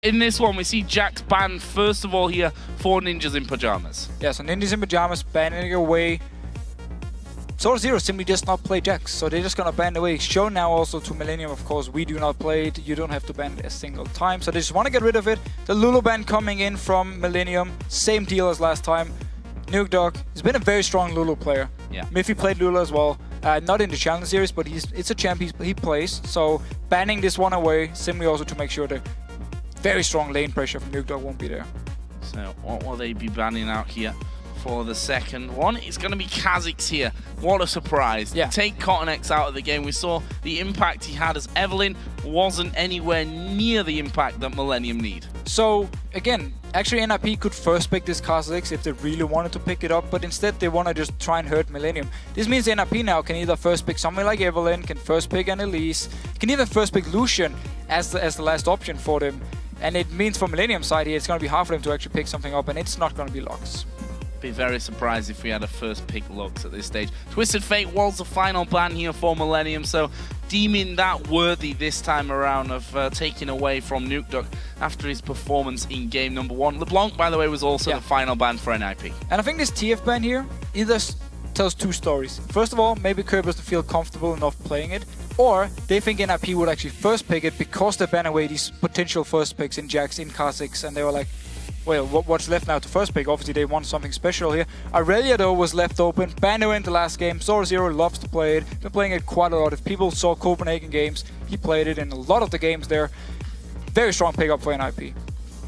In this one, we see Jax banned first of all here for Ninjas in Pyjamas. Yeah, so Ninjas in Pyjamas banning away. Zero simply does not play Jax, so they're just gonna ban away. Shown now also to Millenium, of course, we do not play it. You don't have to ban it a single time, so they just want to get rid of it. The Lulu ban coming in from Millenium, same deal as last time. Nukedog has been a very strong Lulu player. Yeah. Miffy played Lulu as well. Not in the Challenge Series, but it's a champ he plays. So banning this one away, simply also to make sure the very strong lane pressure from Nukedog won't be there. So what will they be banning out here for the second one? It's going to be Kha'Zix here. What a surprise. Yeah. Take CottonX out of the game. We saw the impact he had as Evelynn wasn't anywhere near the impact that Millenium need. So again, actually NiP could first pick this Kha'Zix if they really wanted to pick it up, but instead they want to just try and hurt Millenium. This means NiP now can either first pick something like Evelynn, can first pick an Elise, can even first pick Lucian as the last option for them. And it means for Millenium side here, it's going to be hard for them to actually pick something up, and it's not going to be Lux. Be very surprised if we had a first pick Lux at this stage. Twisted Fate was the final ban here for Millenium, so deeming that worthy this time around of taking away from Nukedog after his performance in game number 1. LeBlanc, by the way, was also the final ban for NiP. And I think this TF ban here either tells two stories. First of all, maybe Curb doesn't feel comfortable enough playing it, or they think NiP would actually first pick it because they ban away these potential first picks in Jax, in Kha'Zix, and they were like, well, what's left now to first pick? Obviously, they want something special here. Aurelia, though, was left open. Banned in the last game. Zero loves to play it. Been playing it quite a lot. If people saw Copenhagen games, he played it in a lot of the games there. Very strong pickup for NiP.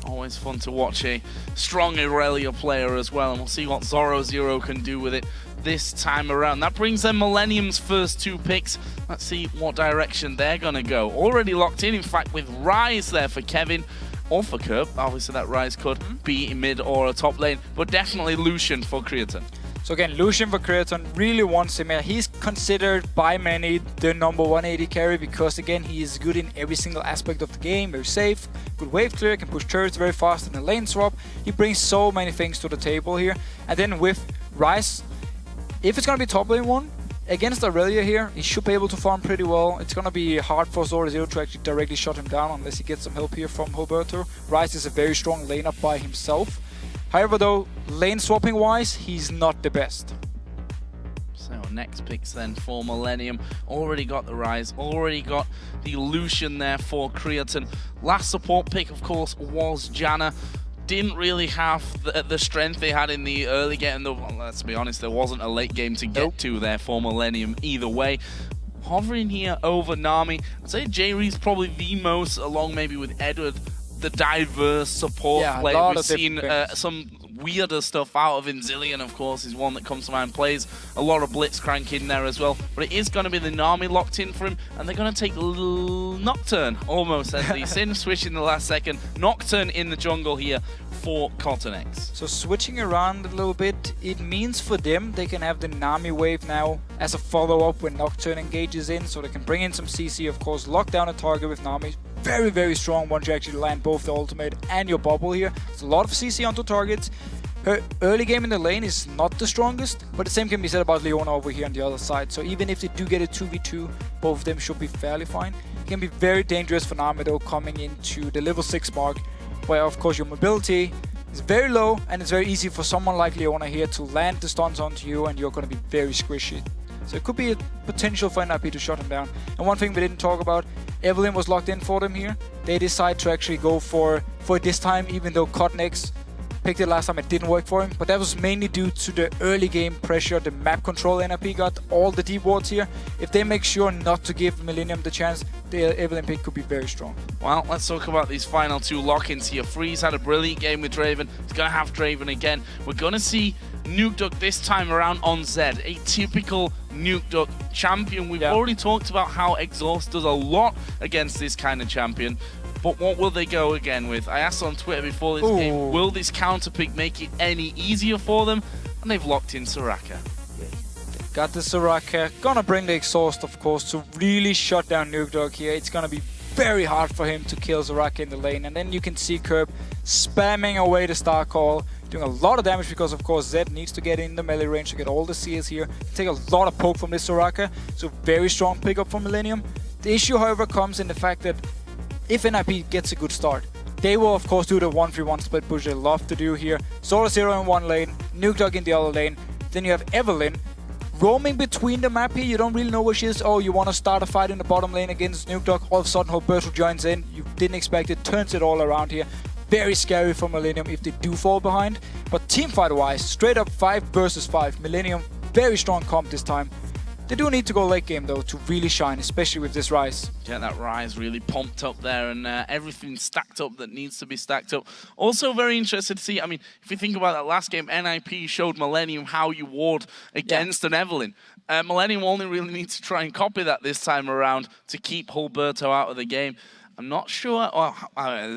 Always fun to watch a strong Aurelia player as well, and we'll see what Zero can do with it this time around. That brings them Millenium's first 2 picks. Let's see what direction they're going to go. Already locked in fact, with Rise there for Kevin. Or for Curb. Obviously that Rise could be in mid or a top lane, but definitely Lucian for Creaton. So again, Lucian for Creaton really wants him. He's considered by many the number 180 carry because again, he is good in every single aspect of the game. Very safe, good wave clear, can push turrets very fast in the lane swap. He brings so many things to the table here. And then with Rise, if it's going to be top lane 1, against Aurelia here, he should be able to farm pretty well. It's going to be hard for Zero to actually directly shut him down unless he gets some help here from Roberto. Rise is a very strong lane up by himself. However though, lane swapping wise, he's not the best. So next picks then for Millenium. Already got the Rise, already got the Lucian there for Creaton. Last support pick of course was Janna. Didn't really have the strength they had in the early game. Well, let's be honest, there wasn't a late game to get to there for Millenium either way. Hovering here over Nami. I'd say J-Ree's probably the most, along maybe with Edward, the diverse support player. We've seen some weirder stuff out of Inzillion, of course, is one that comes to mind. Plays a lot of Blitzcrank in there as well. But it is going to be the Nami locked in for him, and they're going to take Nocturne almost as the Sin switch in the last second. Nocturne in the jungle here for CottonX. So switching around a little bit, it means for them they can have the Nami wave now as a follow-up when Nocturne engages in, so they can bring in some CC, of course, lock down a target with Nami. Very, very strong once you actually land both the ultimate and your bubble here. It's a lot of CC onto targets. Her early game in the lane is not the strongest, but the same can be said about Leona over here on the other side. So even if they do get a 2v2, both of them should be fairly fine. It can be very dangerous for Nami though coming into the level 6 mark, where of course your mobility is very low and it's very easy for someone like Leona here to land the stuns onto you and you're going to be very squishy. So it could be a potential for NiP to shut him down. And one thing we didn't talk about, Evelynn was locked in for them here. They decide to actually go for this time, even though CottonX picked it last time, it didn't work for him. But that was mainly due to the early game pressure, the map control NiP got, all the deep wards here. If they make sure not to give Millenium the chance, the Evelynn pick could be very strong. Well, let's talk about these final 2 lock-ins here. Freeze had a brilliant game with Draven. He's going to have Draven again. We're going to see Nukedog this time around on Zed, a typical Nukedog champion. We've already talked about how Exhaust does a lot against this kind of champion. But what will they go again with? I asked on Twitter before this game, will this counter pick make it any easier for them? And they've locked in Soraka. Got the Soraka, gonna bring the Exhaust of course to really shut down Nukedog here. It's gonna be very hard for him to kill Soraka in the lane, and then you can see Curb spamming away the Star Call, doing a lot of damage because of course Zed needs to get in the melee range to get all the CS here, take a lot of poke from this Soraka, so very strong pickup from Millenium. The issue however comes in the fact that if NiP gets a good start, They will, of course, do the 1-3-1 split push they love to do here. Solar Zero in one lane, Nuke Dog in the other lane. Then you have Evelyn roaming between the map here. You don't really know where she is. Oh, you want to start a fight in the bottom lane against Nuke Dog. All of a sudden, Roberto joins in. You didn't expect it. Turns it all around here. Very scary for Millenium if they do fall behind. But teamfight-wise, straight up 5 versus 5. Millenium, very strong comp this time. They do need to go late game though to really shine, especially with this Rise. Get that Rise really pumped up there and everything stacked up that needs to be stacked up. Also very interested to see, I mean, if you think about that last game, NiP showed Millenium how you ward against an Evelyn. Millenium only really needs to try and copy that this time around to keep Hulberto out of the game. I'm not sure, or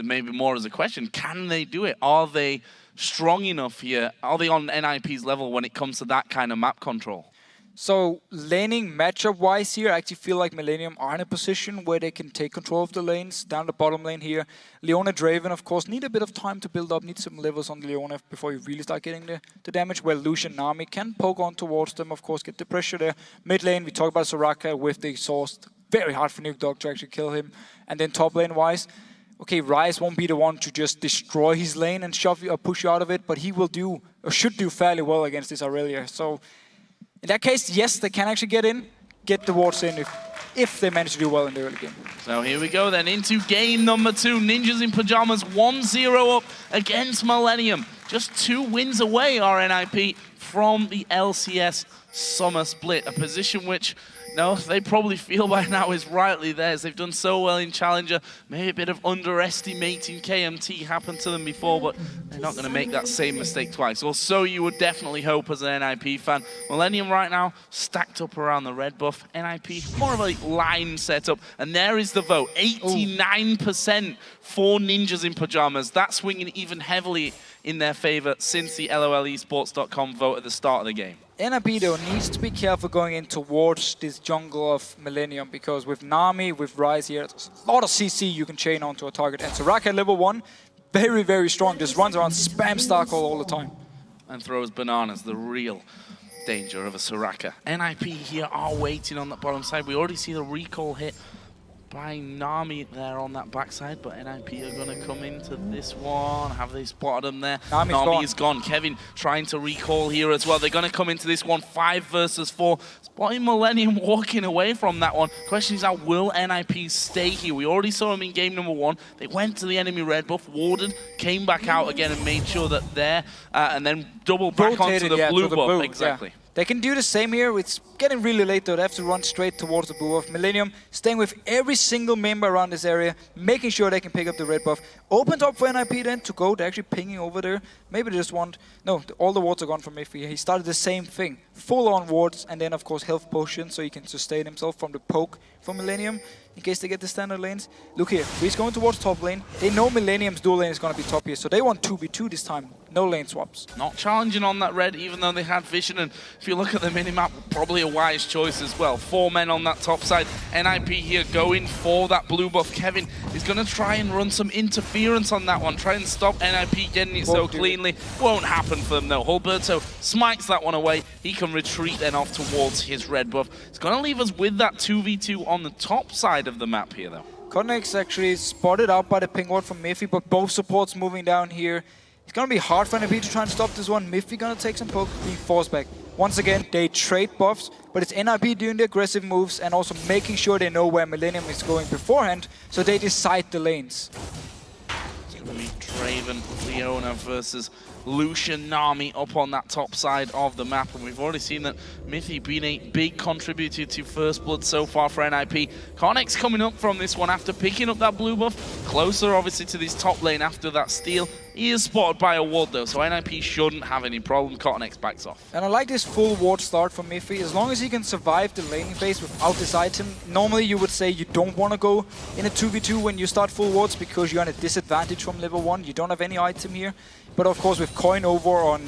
maybe more as a question, can they do it? Are they strong enough here? Are they on NiP's level when it comes to that kind of map control? So, laning matchup-wise here, I actually feel like Millenium are in a position where they can take control of the lanes down the bottom lane here. Leona Draven, of course, need a bit of time to build up, need some levels on Leona before you really start getting the damage, where Lucian Nami can poke on towards them, of course, get the pressure there. Mid lane, we talk about Soraka with the exhaust. Very hard for Nuke Dog to actually kill him. And then top lane-wise, okay, Rise won't be the one to just destroy his lane and shove you or push you out of it, but he will do, or should do fairly well against this Aurelia. So, in that case, yes, they can actually get the wards in if they manage to do well in the early game. So here we go then into game number 2. Ninjas in Pyjamas 1-0 up against Millenium. Just 2 wins away are NiP from the LCS Summer Split. A position which, no, they probably feel by now is rightly theirs. They've done so well in Challenger. Maybe a bit of underestimating KMT happened to them before, but they're not going to make that same mistake twice. Or so you would definitely hope as an NiP fan. Millenium right now stacked up around the red buff. NiP, more of a line setup. And there is the vote. 89% for Ninjas in Pyjamas. That's swinging even heavily in their favor since the LOLesports.com vote at the start of the game. NiP though needs to be careful going in towards this jungle of Millenium, because with Nami, with Rise here, there's a lot of CC you can chain onto a target. And Soraka at level 1, very, very strong, just runs around, spam Starcall all the time. And throws bananas, the real danger of a Soraka. NiP here are waiting on that bottom side. We already see the recall hit by Nami there on that backside, but NiP are going to come into this one. Have they spotted him there? Nami is gone. Kevin trying to recall here as well. They're going to come into this one 5 versus 4. Spotting Millenium walking away from that one. Question is now, will NiP stay here? We already saw them in game number 1. They went to the enemy red buff, warded, came back out again and made sure that there, and then double back onto the blue buff. Exactly. Yeah. They can do the same here. It's getting really late though. They have to run straight towards the blue buff. Millenium staying with every single member around this area, making sure they can pick up the red buff. Opened up for NiP then to go. They're actually pinging over there. Maybe they just want... No, all the wards are gone from Miffy. He started the same thing. Full on wards and then of course health potion so he can sustain himself from the poke from Millenium in case they get the standard lanes. Look here, he's going towards top lane. They know Millenium's dual lane is going to be top here, so they want 2v2 this time. No lane swaps. Not challenging on that red, even though they had vision. And if you look at the minimap, probably a wise choice as well. 4 men on that top side. NiP here going for that blue buff. Kevin is going to try and run some interference on that one. Try and stop NiP getting it so cleanly. Won't happen for them though. Hulberto smites that one away. He can retreat then off towards his red buff. It's going to leave us with that 2v2 on the top side of the map here though. Connex actually spotted out by the ping ward from Miffy, but both supports moving down here. It's going to be hard for NiP to try and stop this one. Miffy going to take some poke, being forced back. Once again, they trade buffs, but it's NiP doing the aggressive moves and also making sure they know where Millenium is going beforehand, so they decide the lanes. It's going to be Draven, Leona versus Lucian Nami up on that top side of the map, and we've already seen that Miffy being a big contributor to First Blood so far for NiP. Connex coming up from this one after picking up that blue buff, closer obviously to this top lane after that steal. He is spotted by a ward though, so NiP shouldn't have any problem. Connex backs off. And I like this full ward start from Miffy. As long as he can survive the laning phase without this item, normally you would say you don't want to go in a 2v2 when you start full wards because you're at a disadvantage from level 1. You don't have any item here. But of course with coin over on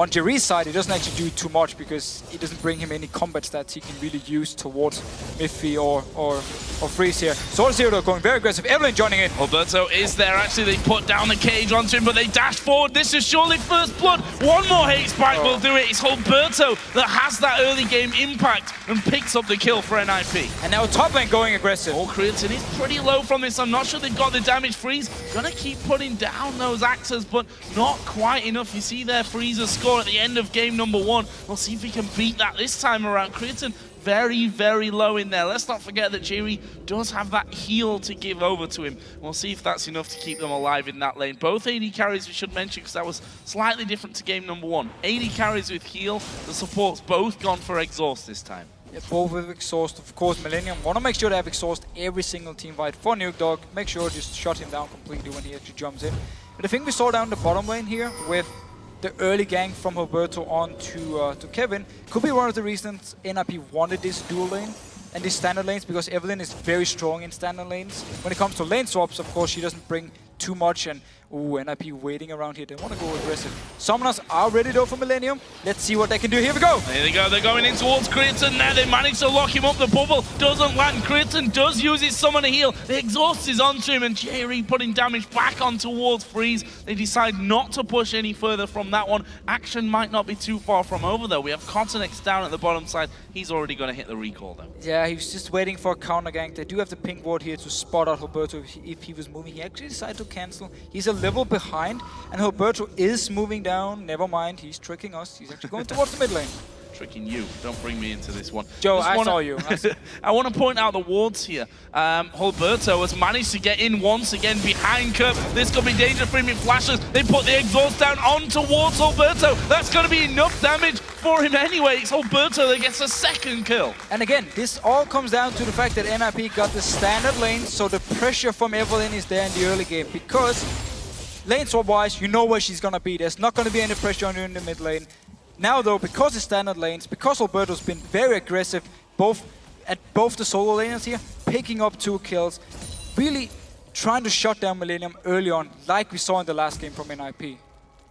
On Jerry's side, it doesn't actually do too much because it doesn't bring him any combat stats he can really use towards Miffy or Freeze here. Zoro going very aggressive. Evelyn joining in. Alberto is there. Actually, they put down the cage onto him, but they dash forward. This is surely first blood. One more hate spike will do it. It's Alberto that has that early game impact and picks up the kill for NiP. And now top lane going aggressive. Creatine is pretty low from this. I'm not sure they've got the damage. Freeze gonna keep putting down those axes, but not quite enough. You see their Freezer score at the end of game number 1. We'll see if he can beat that this time around. Creatine very, very low in there. Let's not forget that Jerry does have that heal to give over to him. We'll see if that's enough to keep them alive in that lane. Both AD carries we should mention because that was slightly different to game number 1. AD carries with heal. The support's both gone for exhaust this time. Yeah, both with exhaust. Of course, Millenium want to make sure they have exhaust every single team fight for Nuke Dog. Make sure just shut him down completely when he actually jumps in. But I think we saw down the bottom lane here with the early gank from Roberto on to Kevin could be one of the reasons NiP wanted this dual lane and these standard lanes, because Evelyn is very strong in standard lanes. When it comes to lane swaps, of course, she doesn't bring too much, and NiP waiting around here. They want to go aggressive. Summoners are ready though for Millenium. Let's see what they can do. Here we go. There they go. They're going in towards Creatine now. They manage to lock him up. The bubble doesn't land. Creatine does use his summoner heal. The exhaust is onto him, and Jerry putting damage back on towards Freeze. They decide not to push any further from that one. Action might not be too far from over though. We have Continex down at the bottom side. He's already going to hit the recall though. Yeah, he was just waiting for a counter gank. They do have the pink ward here to spot out Roberto if he was moving. He actually decided to cancel. He's a level behind, and Roberto is moving down. Never mind, he's tricking us. He's actually going towards the mid lane. Tricking you. Don't bring me into this one. Joe, I saw you. I want to point out the wards here. Alberto has managed to get in once again behind Curb. This could be dangerous for him. It flashes. They put the exhaust down on towards Alberto. That's going to be enough damage for him anyway. It's Alberto that gets a second kill. And again, this all comes down to the fact that NiP got the standard lane, so the pressure from Evelyn is there in the early game, because lane swap wise, you know where she's going to be. There's not going to be any pressure on you in the mid lane. Now though, because it's standard lanes, because Alberto's been very aggressive at both the solo laners here, picking up 2 kills, really trying to shut down Millenium early on, like we saw in the last game from NiP.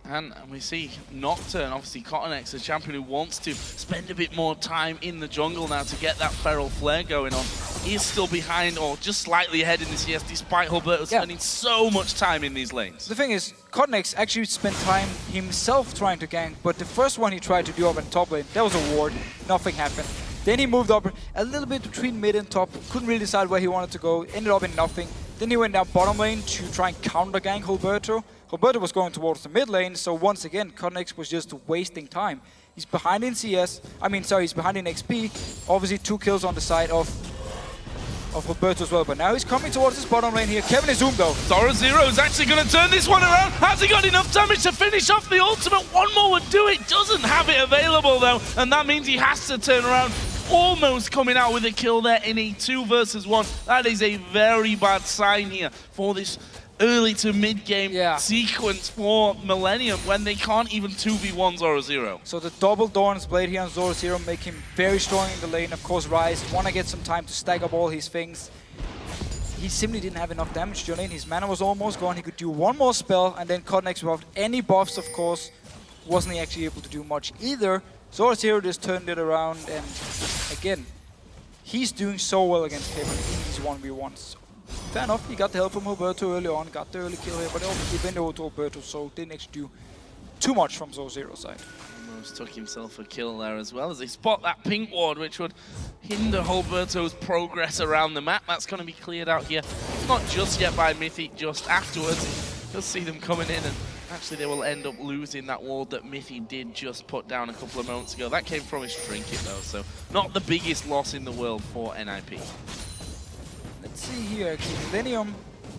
And we see Nocturne, obviously Continex, a champion who wants to spend a bit more time in the jungle now to get that feral flare going on. He is still behind or just slightly ahead in the CS despite Alberto spending so much time in these lanes. The thing is, Continex actually spent time himself trying to gank, but the first one he tried to do up in top lane, that was a ward, nothing happened. Then he moved up a little bit between mid and top, couldn't really decide where he wanted to go, ended up in nothing. Then he went down bottom lane to try and counter gank Alberto. Alberto was going towards the mid lane, so once again, Continex was just wasting time. He's behind in CS, he's behind in XP. Obviously 2 kills on the side of Alberto as well, but now he's coming towards his bottom lane here. Kevin is zoomed though. Zoro is actually going to turn this one around. Has he got enough damage to finish off the ultimate? One more would do it. Doesn't have it available though, and that means he has to turn around. Almost coming out with a kill there in a 2 versus 1. That is a very bad sign here for this early to mid game sequence for Millenium when they can't even 2v1 Zoro. So the double Dawn's Blade here on Zoro make him very strong in the lane. Of course, Rise want to get some time to stack up all his things. He simply didn't have enough damage to lane. His mana was almost gone. He could do one more spell, and then Continex without any buffs, of course, wasn't actually able to do much either. Zoro just turned it around, and again, he's doing so well against Kevin in these 1v1s. Fair enough, he got the help from Alberto early on, got the early kill here, but he went over to Alberto, so didn't actually do too much from Zero's side. Almost took himself a kill there as well, as they spot that pink ward, which would hinder Alberto's progress around the map. That's going to be cleared out here, not just yet by Mythic, just afterwards. You'll see them coming in, and actually they will end up losing that ward that Mythic did just put down a couple of moments ago. That came from his trinket though, so not the biggest loss in the world for NiP. Let's see here, actually. Millenium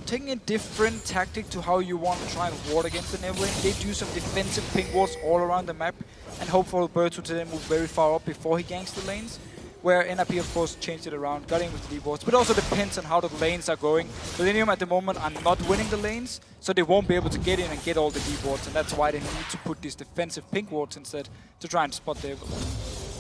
taking a different tactic to how you want to try and ward against the Evelyn. They do some defensive pink wards all around the map and hope for Alberto to then move very far up before he ganks the lanes. Where NiP, of course, changed it around, got in with the deep wards, but also depends on how the lanes are going. Millenium at the moment are not winning the lanes, so they won't be able to get in and get all the deep wards, and that's why they need to put these defensive pink wards instead to try and spot the Evelyn.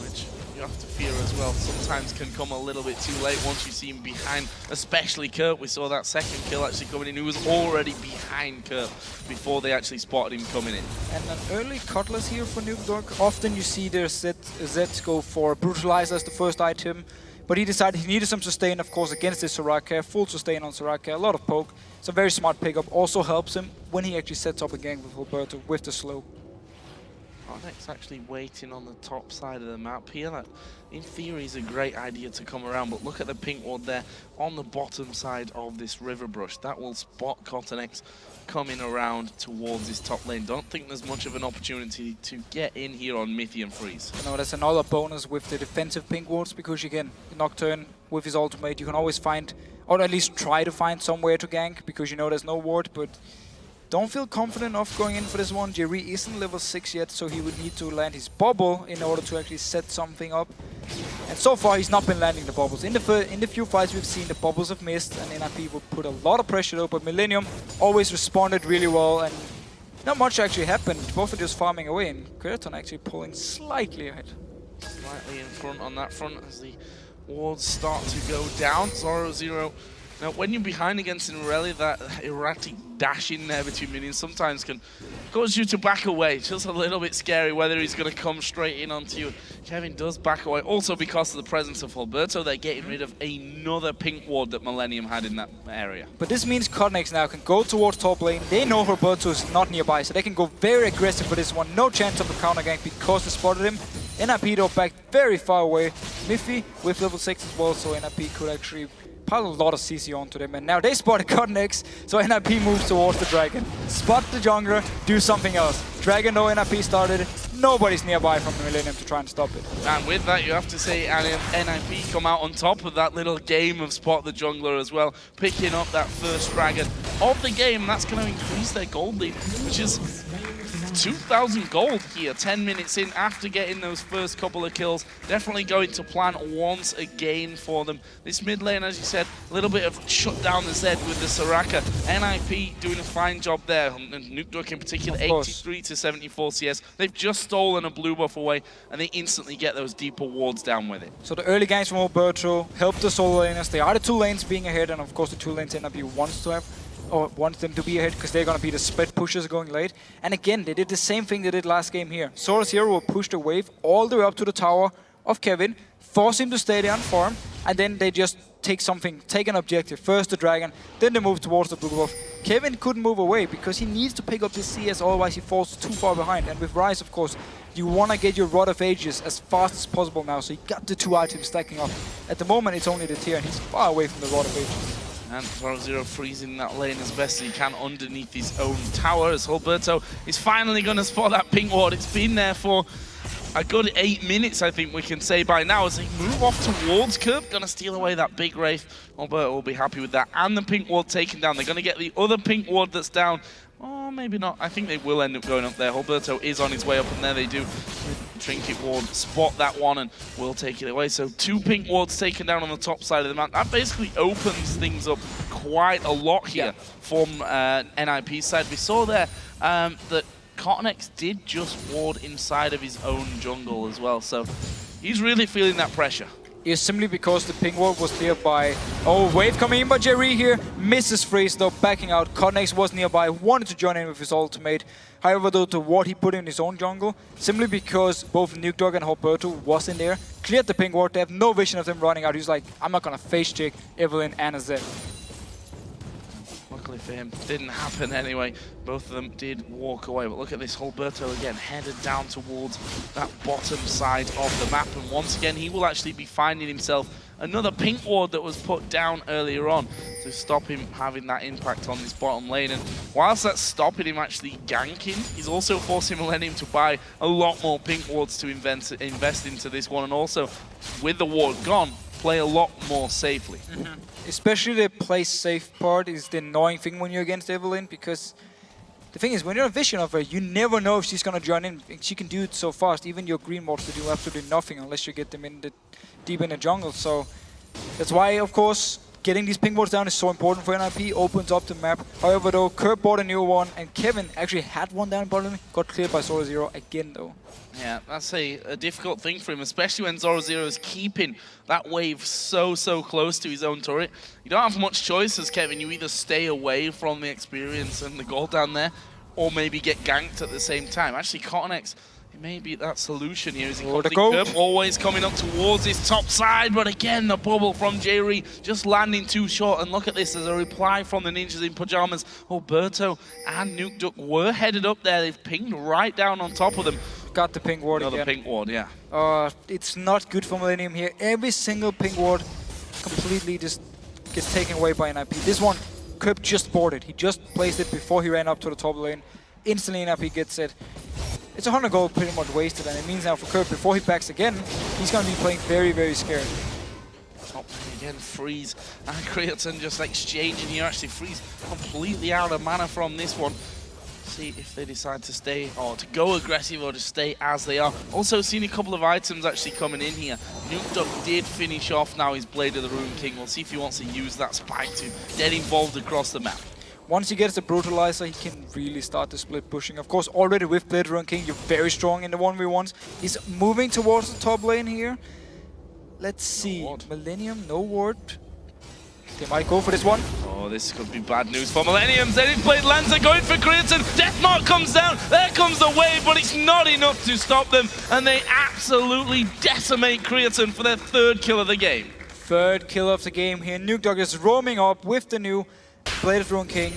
which you have to fear as well. Sometimes can come a little bit too late once you see him behind, especially Kurt. We saw that second kill actually coming in. He was already behind Kurt before they actually spotted him coming in. And an early Cutlass here for Nuke. Often you see their Zeds go for Brutalizer as the first item, but he decided he needed some sustain, of course, against this Soraka. Full sustain on Soraka, a lot of poke. It's a very smart pickup. Also helps him when he actually sets up a gang with Alberto with the slow. Onyx actually waiting on the top side of the map here. That, in theory, is a great idea to come around, but look at the pink ward there on the bottom side of this river brush. That will spot Cottonex coming around towards his top lane. Don't think there's much of an opportunity to get in here on Mythian Freeze. You know, there's another bonus with the defensive pink wards, because you can Nocturne with his ultimate. You can always find, or at least try to find somewhere to gank, because you know there's no ward, but don't feel confident of going in for this one. Jerry isn't level 6 yet, so he would need to land his bubble in order to actually set something up. And so far, he's not been landing the bubbles. In the few fights we've seen, the bubbles have missed, and NiP will put a lot of pressure though, but Millenium always responded really well, and not much actually happened. Both are just farming away, and Qualifier actually pulling slightly ahead. Slightly in front on that front as the wards start to go down. Zoro. Now, when you're behind against an Irelia, that erratic dash in there between minions sometimes can cause you to back away. It's just a little bit scary whether he's going to come straight in onto you. Kevin does back away. Also, because of the presence of Alberto, they're getting rid of another pink ward that Millenium had in that area. But this means Cottonex now can go towards top lane. They know Alberto is not nearby, so they can go very aggressive for this one. No chance of a counter gank because they spotted him. NiP though back very far away. Miffy with level 6 as well, so NiP could actually pile a lot of CC onto them, and now they spotted Cottonex, so NiP moves towards the Dragon. Spot the jungler, do something else. Dragon though NiP started, nobody's nearby from the Millenium to try and stop it. And with that, you have to say NiP come out on top of that little game of spot the jungler as well, picking up that first Dragon of the game. That's going to increase their gold lead, which is 2,000 gold here, 10 minutes in after getting those first couple of kills. Definitely going to plan once again for them. This mid lane, as you said, a little bit of shut down the Zed with the Soraka. NiP doing a fine job there, and Nuke in particular, 83 to 74 CS. They've just stolen a blue buff away, and they instantly get those deeper wards down with it. So the early ganks from Alberto help the solo laners. They are the two lanes being ahead, and of course the two lanes NiP wants to have, or wants them to be ahead, because they're going to be the split pushers going late. And again, they did the same thing they did last game here. Sora Zero will push the wave all the way up to the tower of Kevin, force him to stay there and farm, and then they just take an objective. First the Dragon, then they move towards the blue buff. Kevin couldn't move away because he needs to pick up his CS, otherwise he falls too far behind. And with Ryze, of course, you want to get your Rod of Ages as fast as possible now, so you got the two items stacking up. At the moment, it's only the tier, and he's far away from the Rod of Ages. And Zero freezing that lane as best as he can underneath his own tower, as Alberto is finally going to spot that pink ward. It's been there for a good 8 minutes, I think we can say by now, as they move off towards Curb. Going to steal away that big Wraith. Alberto will be happy with that. And the pink ward taken down. They're going to get the other pink ward that's down. Oh, maybe not. I think they will end up going up there. Alberto is on his way up, and there they do. Trinket ward, spot that one, and will take it away. So 2 pink wards taken down on the top side of the map. That basically opens things up quite a lot here from NiP's side. We saw there that Cottonex did just ward inside of his own jungle as well. So he's really feeling that pressure. Is simply because the pink ward was cleared by... Oh, wave coming in by Jerry here. Misses Freeze though, backing out. Cottonex was nearby, wanted to join in with his ultimate. However, though, the ward he put in his own jungle, simply because both Nuke and Alberto was in there, cleared the pink ward. They have no vision of them running out. He's like, I'm not gonna face check Evelyn and a Zed. Luckily for him, didn't happen anyway. Both of them did walk away, but look at this, Alberto again headed down towards that bottom side of the map, and once again he will actually be finding himself another pink ward that was put down earlier on to stop him having that impact on this bottom lane. And whilst that's stopping him actually ganking, he's also forcing Millenium to buy a lot more pink wards to invest into this one, and also with the ward gone, play a lot more safely. Especially the play safe part is the annoying thing when you're against Evelyn, because the thing is, when you're a vision of her, you never know if she's gonna join in. She can do it so fast. Even your green wards will do absolutely nothing unless you get them in the deep in the jungle. So that's why, of course, Getting these ping wards down is so important for NiP, opens up the map. However though, Curb bought a new one and Kevin actually had one down bottom, got cleared by Zoro again though. Yeah, that's a difficult thing for him, especially when Zoro is keeping that wave so close to his own turret. You don't have much choice as Kevin, you either stay away from the experience and the gold down there, or maybe get ganked at the same time. Actually, CottonX, it may be that solution here. Is he Curb always coming up towards his top side, but again, the bubble from Jerry just landing too short. And look at this, as a reply from the ninjas in Pyjamas. Alberto and Nukeduck were headed up there. They've pinged right down on top of them. Got the ping ward Another again. ping ward, yeah. It's not good for Millenium here. Every single ping ward completely just gets taken away by NiP. This one, Curb just boarded. He just placed it before he ran up to the top lane. Instantly NiP gets it. It's 100 gold pretty much wasted, and it means now for Curb, before he backs again, he's going to be playing very scared. Top lane again, Freeze and Creatine just exchanging here. Actually, Freeze completely out of mana from this one. See if they decide to stay or to go aggressive or to stay as they are. Also seen a couple of items actually coming in here. Nukeduck did finish off now his Blade of the Rune King. We'll see if he wants to use that spike to get involved across the map. Once he gets the Brutalizer, he can really start the split pushing. Of course, already with Blade of the Rune King, you're very strong in the 1v1s. He's moving towards the top lane here. Let's see. Millenium, no ward. They might go for this one. Oh, this could be bad news for Millenium. Zenith Blade lands, they're going for Creatine. Deathmark comes down. There comes the wave, but it's not enough to stop them. And they absolutely decimate Creatine for their third kill of the game. Third kill of the game here. Nukeduck is roaming up with the new Blade of the Rune King.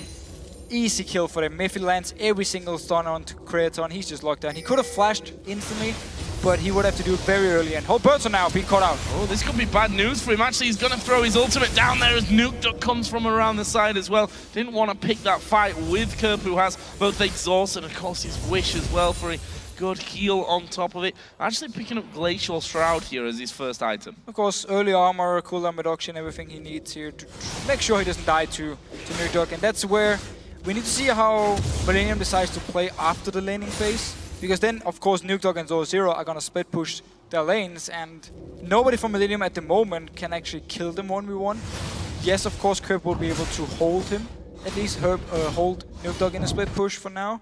Easy kill for him. If he lands every single stun onto Creatine, he's just locked down. He could have flashed instantly, but he would have to do it very early, and Alberto now being caught out. Oh, this could be bad news for him. Actually, he's going to throw his ultimate down there as Nukeduck comes from around the side as well. Didn't want to pick that fight with Curb, who has both Exhaust and, of course, his Wish as well for a good heal on top of it. Actually picking up Glacial Shroud here as his first item. Of course, early armor, cooldown reduction, everything he needs here to make sure he doesn't die to Nukeduck, and that's where we need to see how Millenium decides to play after the laning phase. Because then, of course, Nukeduck and Zoro are going to split push their lanes, and nobody from Millenium at the moment can actually kill them 1v1. Yes, of course, Curb will be able to hold him, at least hold Nukeduck in a split push for now.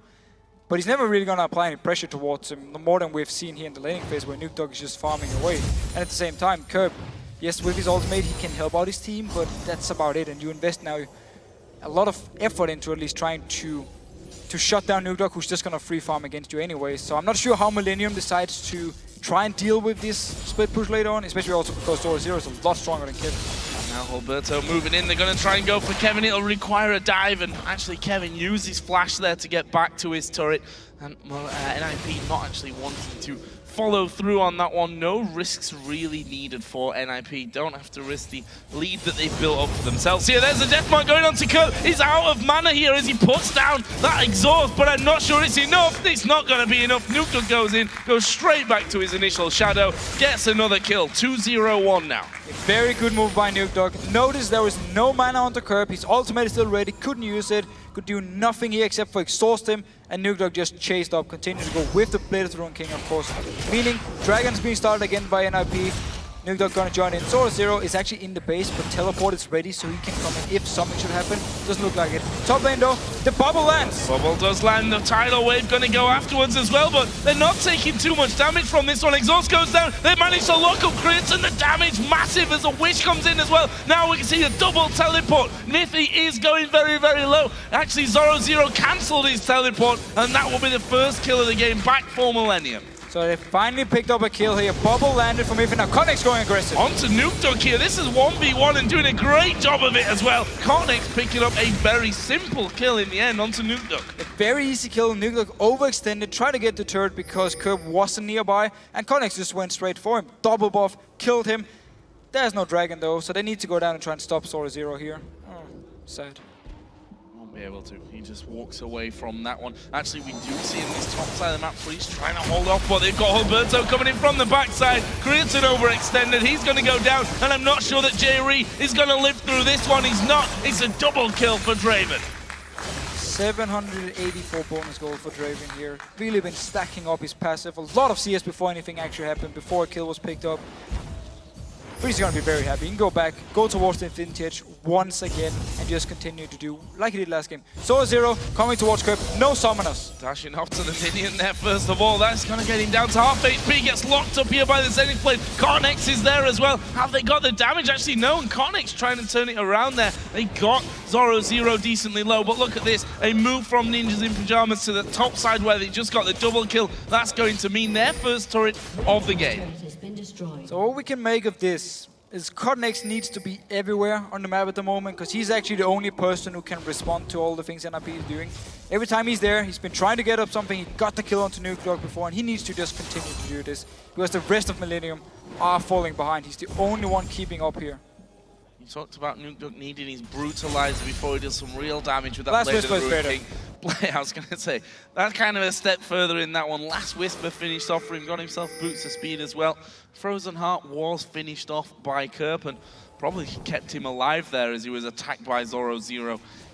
But he's never really going to apply any pressure towards him, more than we've seen here in the laning phase, where Nukeduck is just farming away. And at the same time, Curb, yes, with his ultimate, he can help out his team, but that's about it. And you invest now a lot of effort into at least trying to shut down Nukeduck, who's just going to free farm against you anyway. So I'm not sure how Millenium decides to try and deal with this split push later on, especially also because Zoro is a lot stronger than Kevin. Now Alberto moving in, they're going to try and go for Kevin. It'll require a dive, and actually Kevin used his flash there to get back to his turret. And NiP not actually wanting to follow through on that one. No risks really needed for NiP. Don't have to risk the lead that they've built up for themselves. Here, there's a Deathmark going on to Curb. He's out of mana here as he puts down that exhaust, but I'm not sure it's enough. It's not going to be enough. Nukeduck goes in, goes straight back to his initial shadow, gets another kill. 2-0-1 now. A very good move by Nukeduck. Notice there was no mana on the Curb. His ultimate is still ready, couldn't use it, could do nothing here except for exhaust him, and Nukeduck just chased up, continued to go with the Blade of the Rune King, of course. Meaning, Dragon's being started again by NiP. Nukeduck gonna join in. Zoro is actually in the base, but teleport is ready so he can come in if something should happen. Doesn't look like it. Top lane though, the bubble lands. Bubble does land. The tidal wave gonna go afterwards as well, but they're not taking too much damage from this one. Exhaust goes down. They manage to lock up crits, and the damage massive as a Wish comes in as well. Now we can see a double teleport. NiP is going very low. Actually, Zoro cancelled his teleport, and that will be the first kill of the game back for Millenium. So they finally picked up a kill here. Bubble landed from If, and now CottonX going aggressive. Onto Nukeduck here. This is 1v1 and doing a great job of it as well. CottonX picking up a very simple kill in the end onto Nukeduck. A very easy kill. Nukeduck overextended, tried to get the turret because Curb wasn't nearby, and CottonX just went straight for him. Double buff, killed him. There's no dragon though, so they need to go down and try and stop Zoro here. Oh, sad. Be able to. He just walks away from that one. Actually, we do see in this top side of the map, Freeze trying to hold off, but they've got Alberto coming in from the backside. Creatine overextended. He's going to go down, and I'm not sure that Jerry is going to live through this one. He's not. It's a double kill for Draven. 784 bonus gold for Draven here. Really been stacking up his passive. A lot of CS before anything actually happened, before a kill was picked up. but he's gonna be very happy. He can go back, go towards the Infinity Edge once again, and just continue to do like he did last game. Zero coming towards Curb, no summoners. Dashing off to the minion there first of all. That's going to get him down to half HP. Gets locked up here by the Zenith Blade. Cornex is there as well. Have they got the damage? Actually, no. And Cornex trying to turn it around there. They got Zero decently low. But look at this. A move from Ninjas in Pyjamas to the top side where they just got the double kill. That's going to mean their first turret of the game. So all we can make of this is Cornex needs to be everywhere on the map at the moment, because he's actually the only person who can respond to all the things NiP is doing. Every time he's there, he's been trying to get up something, he got the kill onto Nuke before, and he needs to just continue to do this, because the rest of Millenium are falling behind. He's the only one keeping up here. You talked about Nuke needing his Brutalizer before he does some real damage with that Last Blade of the Whisper is Ruin King. I was going to say, that's kind of a step further in that one. Last Whisper finished off for him, got himself boots of speed as well. Frozen Heart was finished off by Kerp and probably kept him alive there as he was attacked by Zero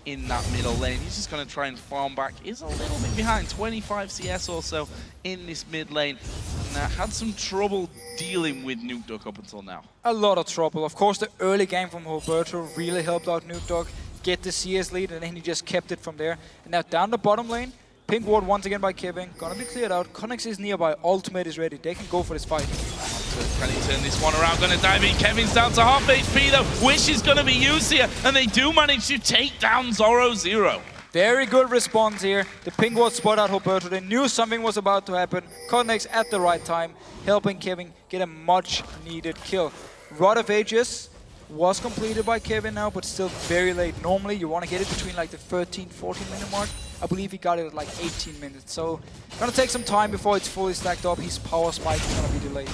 in that middle lane. He's just going to try and farm back. He's a little bit behind, 25 CS or so in this mid lane. And had some trouble dealing with Nuke up until now. A lot of trouble. Of course, the early game from Roberto really helped out Nuke get the CS lead, and then he just kept it from there. And now down the bottom lane, pink ward once again by Kevin, gonna be cleared out. Connex is nearby, ultimate is ready, they can go for this fight. Can he turn this one around? Gonna dive in, Kevin's down to half HP though. Wish is gonna be used here, and they do manage to take down Zero. Very good response here. The pink ward spot out Roberto, they knew something was about to happen. Connex at the right time, helping Kevin get a much needed kill. Rod of Ages was completed by Kevin now, but still very late. Normally you want to get it between like the 13-14 minute mark. I believe he got it at like 18 minutes. So gonna take some time before it's fully stacked up. His power spike is gonna be delayed.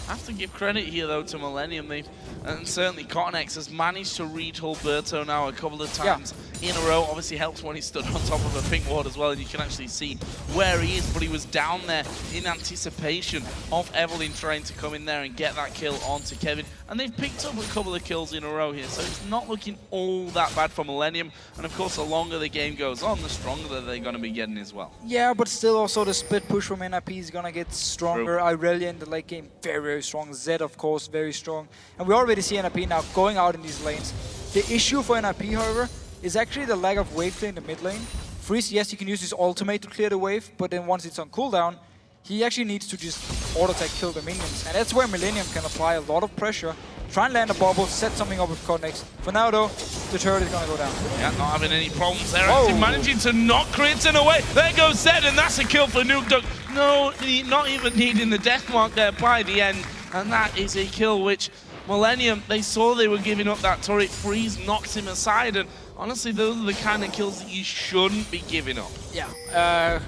I have to give credit here though to Millenium. And certainly Cornex has managed to read Alberto now a couple of times in a row. Obviously helps when he stood on top of a pink ward as well, and you can actually see where he is, but he was down there in anticipation of Evelyn trying to come in there and get that kill onto Kevin. And they've picked up a couple of kills in a row here, so it's not looking all that bad for Millenium. And of course, the longer the game goes on, the stronger they're going to be getting as well. Yeah, but still also the split push from NiP is going to get stronger. Irelia in the late game, very strong. Zed, of course, very strong. And we already see NiP now going out in these lanes. The issue for NiP, however, is actually the lack of wave play in the mid lane. Freeze, yes, he can use his ultimate to clear the wave, but then once it's on cooldown, he actually needs to just auto-attack kill the minions. And that's where Millenium can apply a lot of pressure, try and land a bubble, set something up with Cornex. For now though, the turret is gonna go down. Yeah, not having any problems there. Actually managing to knock Creighton away. There goes Zed, and that's a kill for Nuke. No, not even needing the death mark there by the end. And that is a kill which Millenium, they saw they were giving up that turret. Freeze knocks him aside, and honestly, those are the kind of kills that you shouldn't be giving up. Yeah.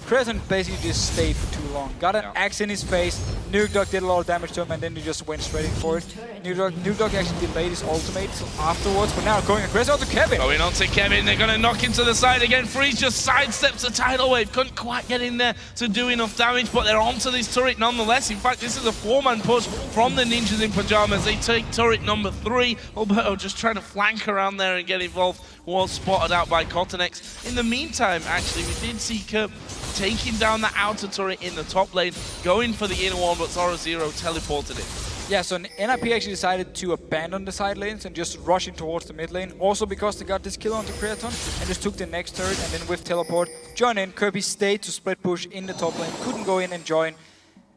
Crescent basically just stayed for too long. Got an axe in his face. Nuke did a lot of damage to him, and then he just went straight in for it. Nuke actually delayed his ultimate afterwards, but now going aggressive onto Kevin. Going on to Kevin, they're going to knock him to the side again. Freeze just sidesteps a tidal wave. Couldn't quite get in there to do enough damage, but they're onto this turret nonetheless. In fact, this is a 4-man push from the Ninjas in Pyjamas. They take turret number 3. Alberto just trying to flank around there and get involved. Was spotted out by Cottonex. In the meantime, actually, we did see Kerp taking down the outer turret in the top lane, going for the inner one, but Zero teleported it. Yeah, so NiP actually decided to abandon the side lanes and just rush in towards the mid lane. Also because they got this kill onto Creaton and just took the next turret, and then with teleport, join in. Kirby stayed to split push in the top lane, couldn't go in and join.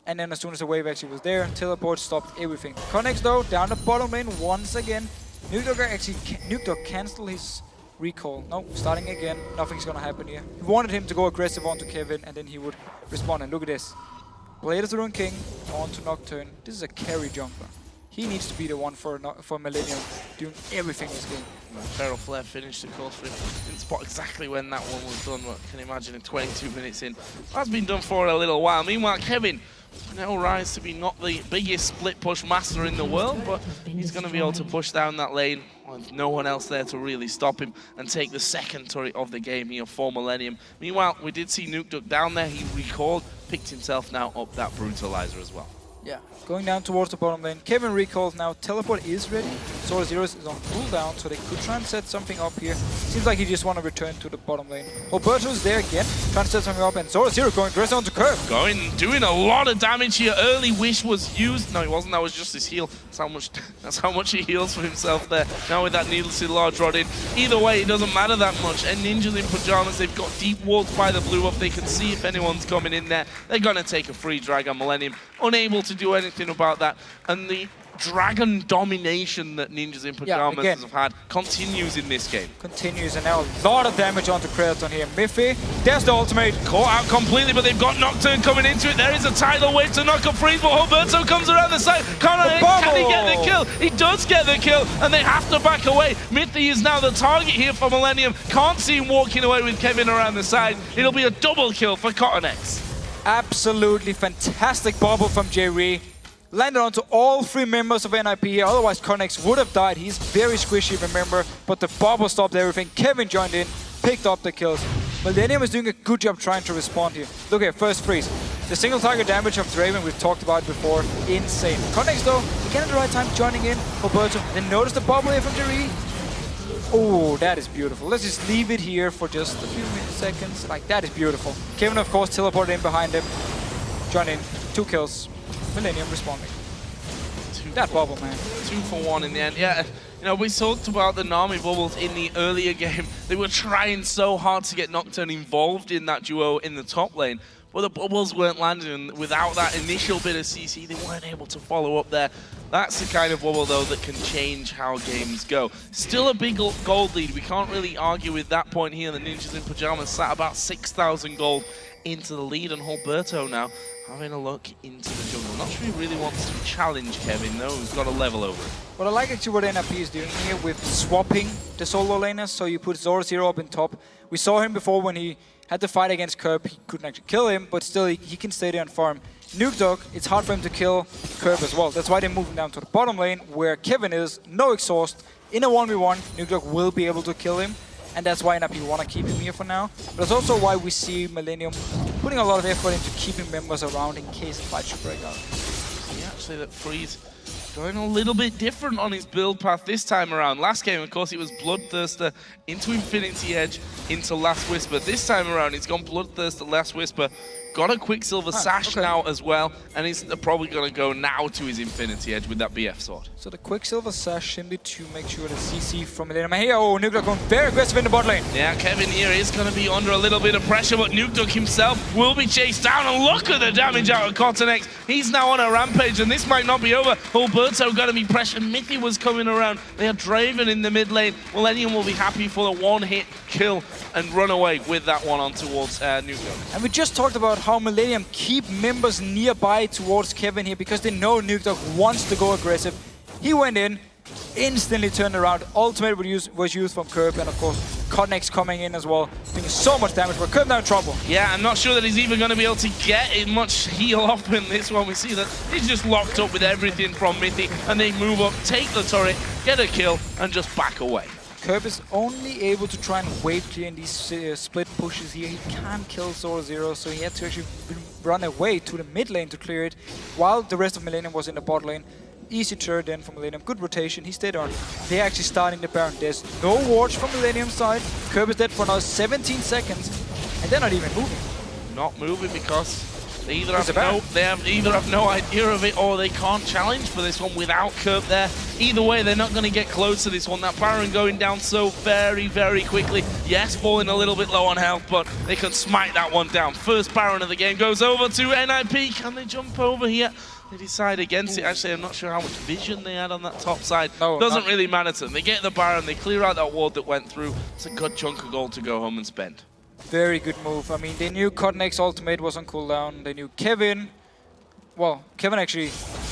And then as soon as the wave actually was there, teleport stopped everything. Connex though, down the bottom lane once again. Nuke cancelled his recall. No, starting again. Nothing's gonna happen here. He wanted him to go aggressive onto Kevin, and then he would respond. And look at this. Blade of the Ruin King onto Nocturne. This is a carry jumper. He needs to be the one for Millenium, doing everything in this game. Feral Flare finished, of course, for him. Didn't spot exactly when that one was done, but can you imagine in 22 minutes in. That's been done for a little while. Meanwhile, Kevin now rise to be not the biggest split push master in the world, but he's going to be able to push down that lane with no one else there to really stop him and take the second turret of the game here for Millenium. Meanwhile, we did see Nuke down there. He recalled, picked himself now up that Brutalizer as well. Yeah, going down towards the bottom lane. Kevin recalls now. Teleport is ready. Sword Zero is on cooldown, so they could try and set something up here. Seems like he just want to return to the bottom lane. Alberto's there again. trying to set something up, and Zoro going aggressive onto Curve. Doing a lot of damage here. Early wish was used. No, it wasn't. That was just his heal. That's how much he heals for himself there. Now with that needlessly large rod in. Either way, it doesn't matter that much. And Ninjas in Pyjamas, they've got deep walls by the blue up. They can see if anyone's coming in there. They're going to take a free drag on Millenium. Unable to do anything about that. And the dragon domination that Ninjas in Pyjamas have had continues in this game. Continues, and now a lot of damage onto Kraton here. Miffy, there's the ultimate. Caught out completely, but they've got Nocturne coming into it. There is a tidal wave to knock up freeze, but Humberto comes around the side. Can he get the kill? He does get the kill, and they have to back away. Mithy is now the target here for Millenium. Can't see him walking away with Kevin around the side. It'll be a double kill for Cotton X. Absolutely fantastic bubble from Jerry. Landed onto all 3 members of NiP here, otherwise Connex would have died. He's very squishy, remember, but the bubble stopped everything. Kevin joined in, picked up the kills. Millenium is doing a good job trying to respond here. Look here, first freeze. The single target damage of Draven, we've talked about before, insane. Connex though, again at the right time, joining in. Humberto, then notice the bubble here from Jerry. Oh, that is beautiful. Let's just leave it here for just a few seconds. Like, that is beautiful. Kevin, of course, teleported in behind him. Join in, 2 kills. Millenium responding. That bubble, man. 2 for 1 in the end. Yeah, you know, we talked about the Nami bubbles in the earlier game. They were trying so hard to get Nocturne involved in that duo in the top lane, but the bubbles weren't landing, and without that initial bit of CC, they weren't able to follow up there. That's the kind of bubble, though, that can change how games go. Still a big gold lead. We can't really argue with that point here. The Ninjas in Pyjamas sat about 6,000 gold into the lead, and Humberto now having a look into the jungle. Not sure he really wants to challenge Kevin, though. He's got a level over it. What I like actually what NiP is doing here with swapping the solo laners, so you put Zoro up in top. We saw him before when he had to fight against Curb. He couldn't actually kill him, but still he can stay there and farm. Nuke Dog, it's hard for him to kill Curb as well. That's why they're moving down to the bottom lane, where Kevin is, no exhaust. In a 1v1, Nuke Dog will be able to kill him. And that's why NiP want to keep him here for now. But it's also why we see Millenium putting a lot of effort into keeping members around in case a fight should break out. See, actually, that Freeze going a little bit different on his build path this time around. Last game, of course, it was Bloodthirster into Infinity Edge into Last Whisper. This time around, he's gone Bloodthirster, Last Whisper. Got a Quicksilver Sash now as well, and he's probably going to go now to his Infinity Edge with that BF sword. So the Quicksilver Sash simply to make sure the CC from Millenium. Here, oh, Nuke Dog going very aggressive in the bot lane. Yeah, Kevin here is going to be under a little bit of pressure, but Nuke Dog himself will be chased down, and look at the damage out of Cotton X. He's now on a rampage, and this might not be over. Humberto got to be pressured. Mithy was coming around. They are Draven in the mid lane. Millenium will be happy for the one-hit kill and run away with that one on towards Nuke Dog. And we just talked about how Millenium keep members nearby towards Kevin here because they know Nuke Dog wants to go aggressive. He went in, instantly turned around. Ultimate was used from Curb, and of course Connex coming in as well, doing so much damage, but Curb now in trouble. Yeah, I'm not sure that he's even going to be able to get much heal off in this one. We see that he's just locked up with everything from Mithy, and they move up, take the turret, get a kill, and just back away. Curb is only able to try and wave clear in these split pushes here. He can't kill Zoro, so he had to actually run away to the mid lane to clear it, while the rest of Millenium was in the bot lane. Easy turret in from Millenium, good rotation, he stayed on. They're actually starting the Baron. There's no wards from Millenium's side. Curb is dead for now 17 seconds, and they're not even moving. Not moving because they either have no idea of it, or they can't challenge for this one without Curb there. Either way, they're not going to get close to this one. That Baron going down so very, very quickly. Yes, falling a little bit low on health, but they can smite that one down. First Baron of the game goes over to NiP. Can they jump over here? They decide against it. Actually, I'm not sure how much vision they had on that top side. No, doesn't really matter to them. They get the Baron, they clear out that ward that went through. It's a good chunk of gold to go home and spend. Very good move. I mean, they knew Cotton X ultimate was on cooldown. They knew Kevin. Well, Kevin actually...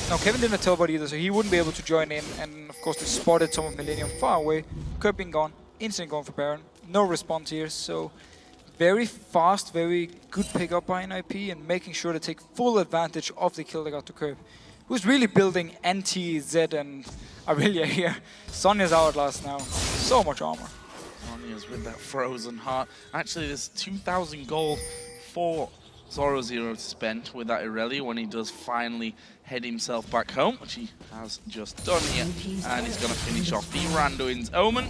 No, Kevin didn't teleport either, so he wouldn't be able to join in. And of course, they spotted some of Millenium far away. Curb being gone. Instant going for Baron. No response here, so... Very fast, very good pickup by NiP, and making sure to take full advantage of the kill they got to Curb, who's really building anti-Zed and Aurelia here. Sonya's Outlast now. So much armor. Sonya's with that frozen heart. Actually, there's 2,000 gold for Zoro to spend with that Aurelia when he does finally head himself back home, which he has just done here. And he's going to finish off the Randuin's Omen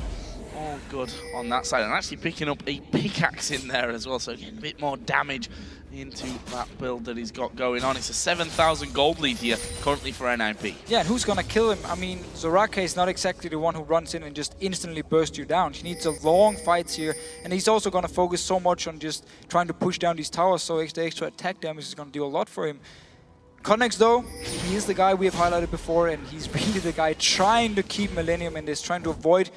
all good on that side. And actually picking up a pickaxe in there as well, so getting a bit more damage into that build that he's got going on. It's a 7,000 gold lead here currently for NiP. Yeah, and who's gonna kill him? I mean, Zoraka is not exactly the one who runs in and just instantly bursts you down. He needs a long fights here, and he's also gonna focus so much on just trying to push down these towers, so the extra attack damage is gonna do a lot for him. Connex though, he is the guy we have highlighted before, and he's really the guy trying to keep Millenium in this, trying to avoid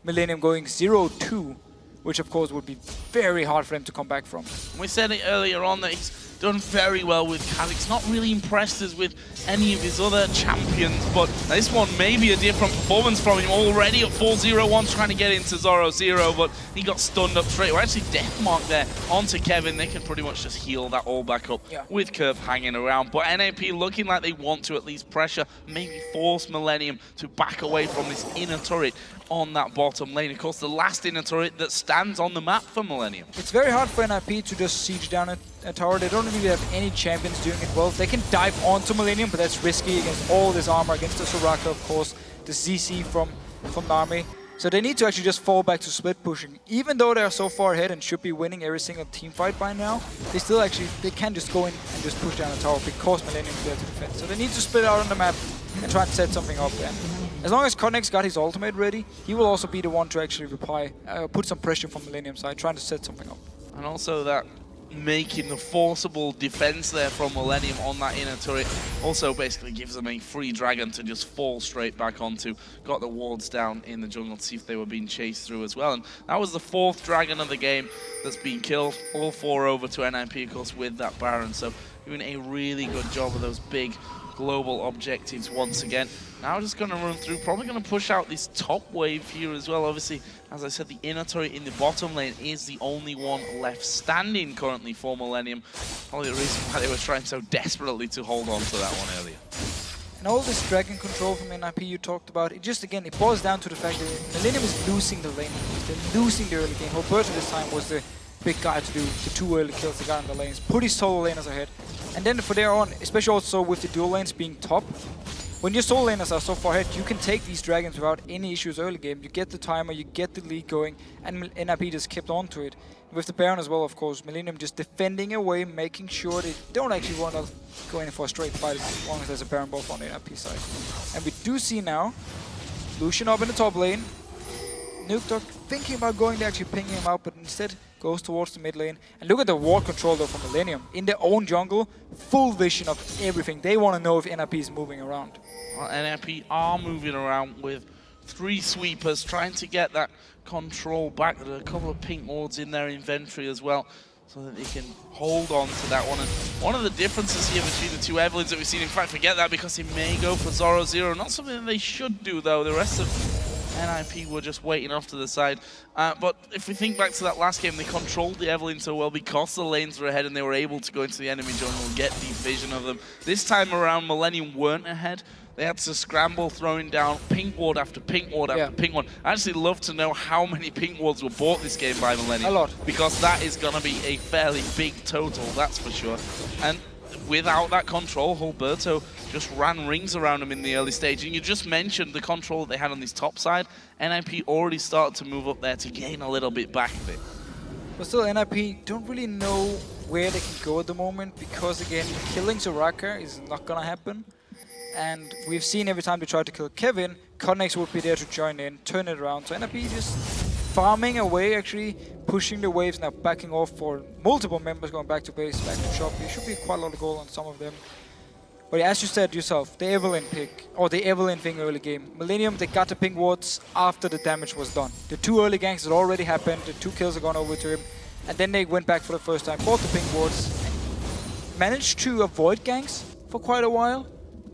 Millenium going 0-2, which of course would be very hard for him to come back from. We said it earlier on that he's done very well with Kaz. He's not really impressed us with any of his other champions, but this one may be a different performance from him. Already at 4-0-1, trying to get into 0-0, but he got stunned up straight away. Actually, deathmark there onto Kevin. They can pretty much just heal that all back up with Curve hanging around. But NiP looking like they want to at least pressure, maybe force Millenium to back away from this inner turret on that bottom lane. Of course, the last inner turret that stands on the map for Millenium. It's very hard for NiP to just siege down a tower. They don't really have any champions doing it well. They can dive onto Millenium, but that's risky against all this armor, against the Soraka, of course, the CC from Nami. So they need to actually just fall back to split pushing. Even though they are so far ahead and should be winning every single team fight by now, they can just go in and just push down the tower because Millenium is there to defend. So they need to split out on the map and try and set something up. And as long as Connex got his ultimate ready, he will also be the one to actually put some pressure from Millenium side, trying to set something up. And also that making the forcible defense there from Millenium on that inner turret also basically gives them a free dragon to just fall straight back onto. Got the wards down in the jungle to see if they were being chased through as well. And that was the 4th dragon of the game that's been killed. All 4 over to NiP, of course, with that Baron. So doing a really good job of those big global objectives once again. Now just going to run through, probably going to push out this top wave here as well. Obviously, as I said, the inner turret in the bottom lane is the only one left standing currently for Millenium. Probably the reason why they were trying so desperately to hold on to that one earlier. And all this dragon control from NiP you talked about, it just again, it boils down to the fact that Millenium is losing the lane. They're losing the early game. Roberto this time was the big guy to do the 2 early kills they got in the lanes. Put his solo laners ahead. And then for there on, especially also with the dual lanes being top, when your solo laners are so far ahead, you can take these dragons without any issues early game. You get the timer, you get the lead going, and NiP just kept on to it. With the Baron as well, of course, Millenium just defending away, making sure they don't actually want to go in for a straight fight as long as there's a Baron buff on the NiP side. And we do see now, Lucian up in the top lane, Nuke thinking about going there, actually pinging him out, but instead goes towards the mid lane. And look at the ward control though from Millenium. In their own jungle, full vision of everything. They want to know if NiP is moving around. Well, NiP are moving around with 3 sweepers, trying to get that control back. There are a couple of pink wards in their inventory as well, so that they can hold on to that one. And one of the differences here between the 2 Evelyns that we've seen, in fact, forget that because he may go for 0-0. Not something that they should do though. The rest of NiP were just waiting off to the side. But if we think back to that last game, they controlled the Evelyn so well because the lanes were ahead and they were able to go into the enemy jungle and get deep vision of them. This time around, Millenium weren't ahead. They had to scramble, throwing down pink ward after pink ward after pink ward. I'd actually love to know how many pink wards were bought this game by Millenium. A lot. Because that is going to be a fairly big total, that's for sure. And without that control, Roberto just ran rings around him in the early stage. And you just mentioned the control they had on this top side. NiP already started to move up there to gain a little bit back of it. But still, NiP don't really know where they can go at the moment because, again, killing Soraka is not going to happen. And we've seen every time they try to kill Kevin, Connex would be there to join in, turn it around. So NiP just farming away, actually pushing the waves, now backing off for multiple members going back to base, back to shop. There should be quite a lot of gold on some of them. But as you said yourself, the Evelyn pick, or the Evelyn thing early game. Millenium, they got the pink wards after the damage was done. The 2 early ganks had already happened, the 2 kills had gone over to him, and then they went back for the first time, bought the pink wards, managed to avoid ganks for quite a while.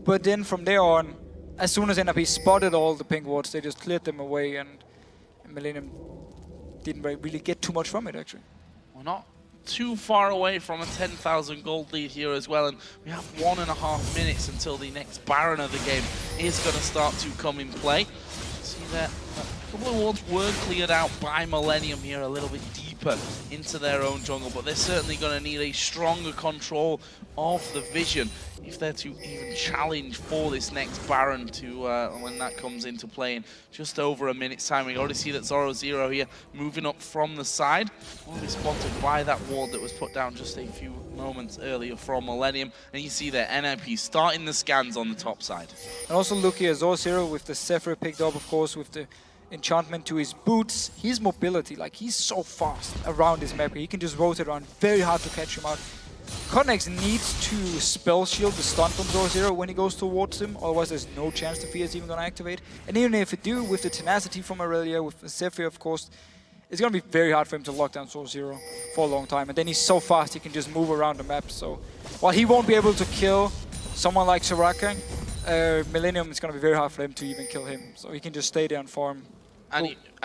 But then from there on, as soon as NiP spotted all the pink wards, they just cleared them away, and Millenium didn't really get too much from it, actually. We're not too far away from a 10,000 gold lead here as well, and we have 1.5 minutes until the next Baron of the game is going to start to come in play. See that A couple of wards were cleared out by Millenium here a little bit deeper into their own jungle, but they're certainly going to need a stronger control of the vision if they're to even challenge for this next Baron to when that comes into play in just over a minute's time. We already see that Zoro here moving up from the side. Will be spotted by that ward that was put down just a few moments earlier from Millenium, and you see their NiP starting the scans on the top side. And also look here, Zoro with the Zephyr picked up, of course, with the enchantment to his boots. His mobility, like he's so fast around this map. He can just rotate around, very hard to catch him out. Connex needs to spell shield the stun from Zoro when he goes towards him, otherwise there's no chance the fear is even going to activate. And even if it do, with the tenacity from Aurelia, with the Zephyr of course, it's going to be very hard for him to lock down Zoro for a long time. And then he's so fast he can just move around the map. So while he won't be able to kill someone like Soraka, Millenium, it's going to be very hard for him to even kill him. So he can just stay there and farm.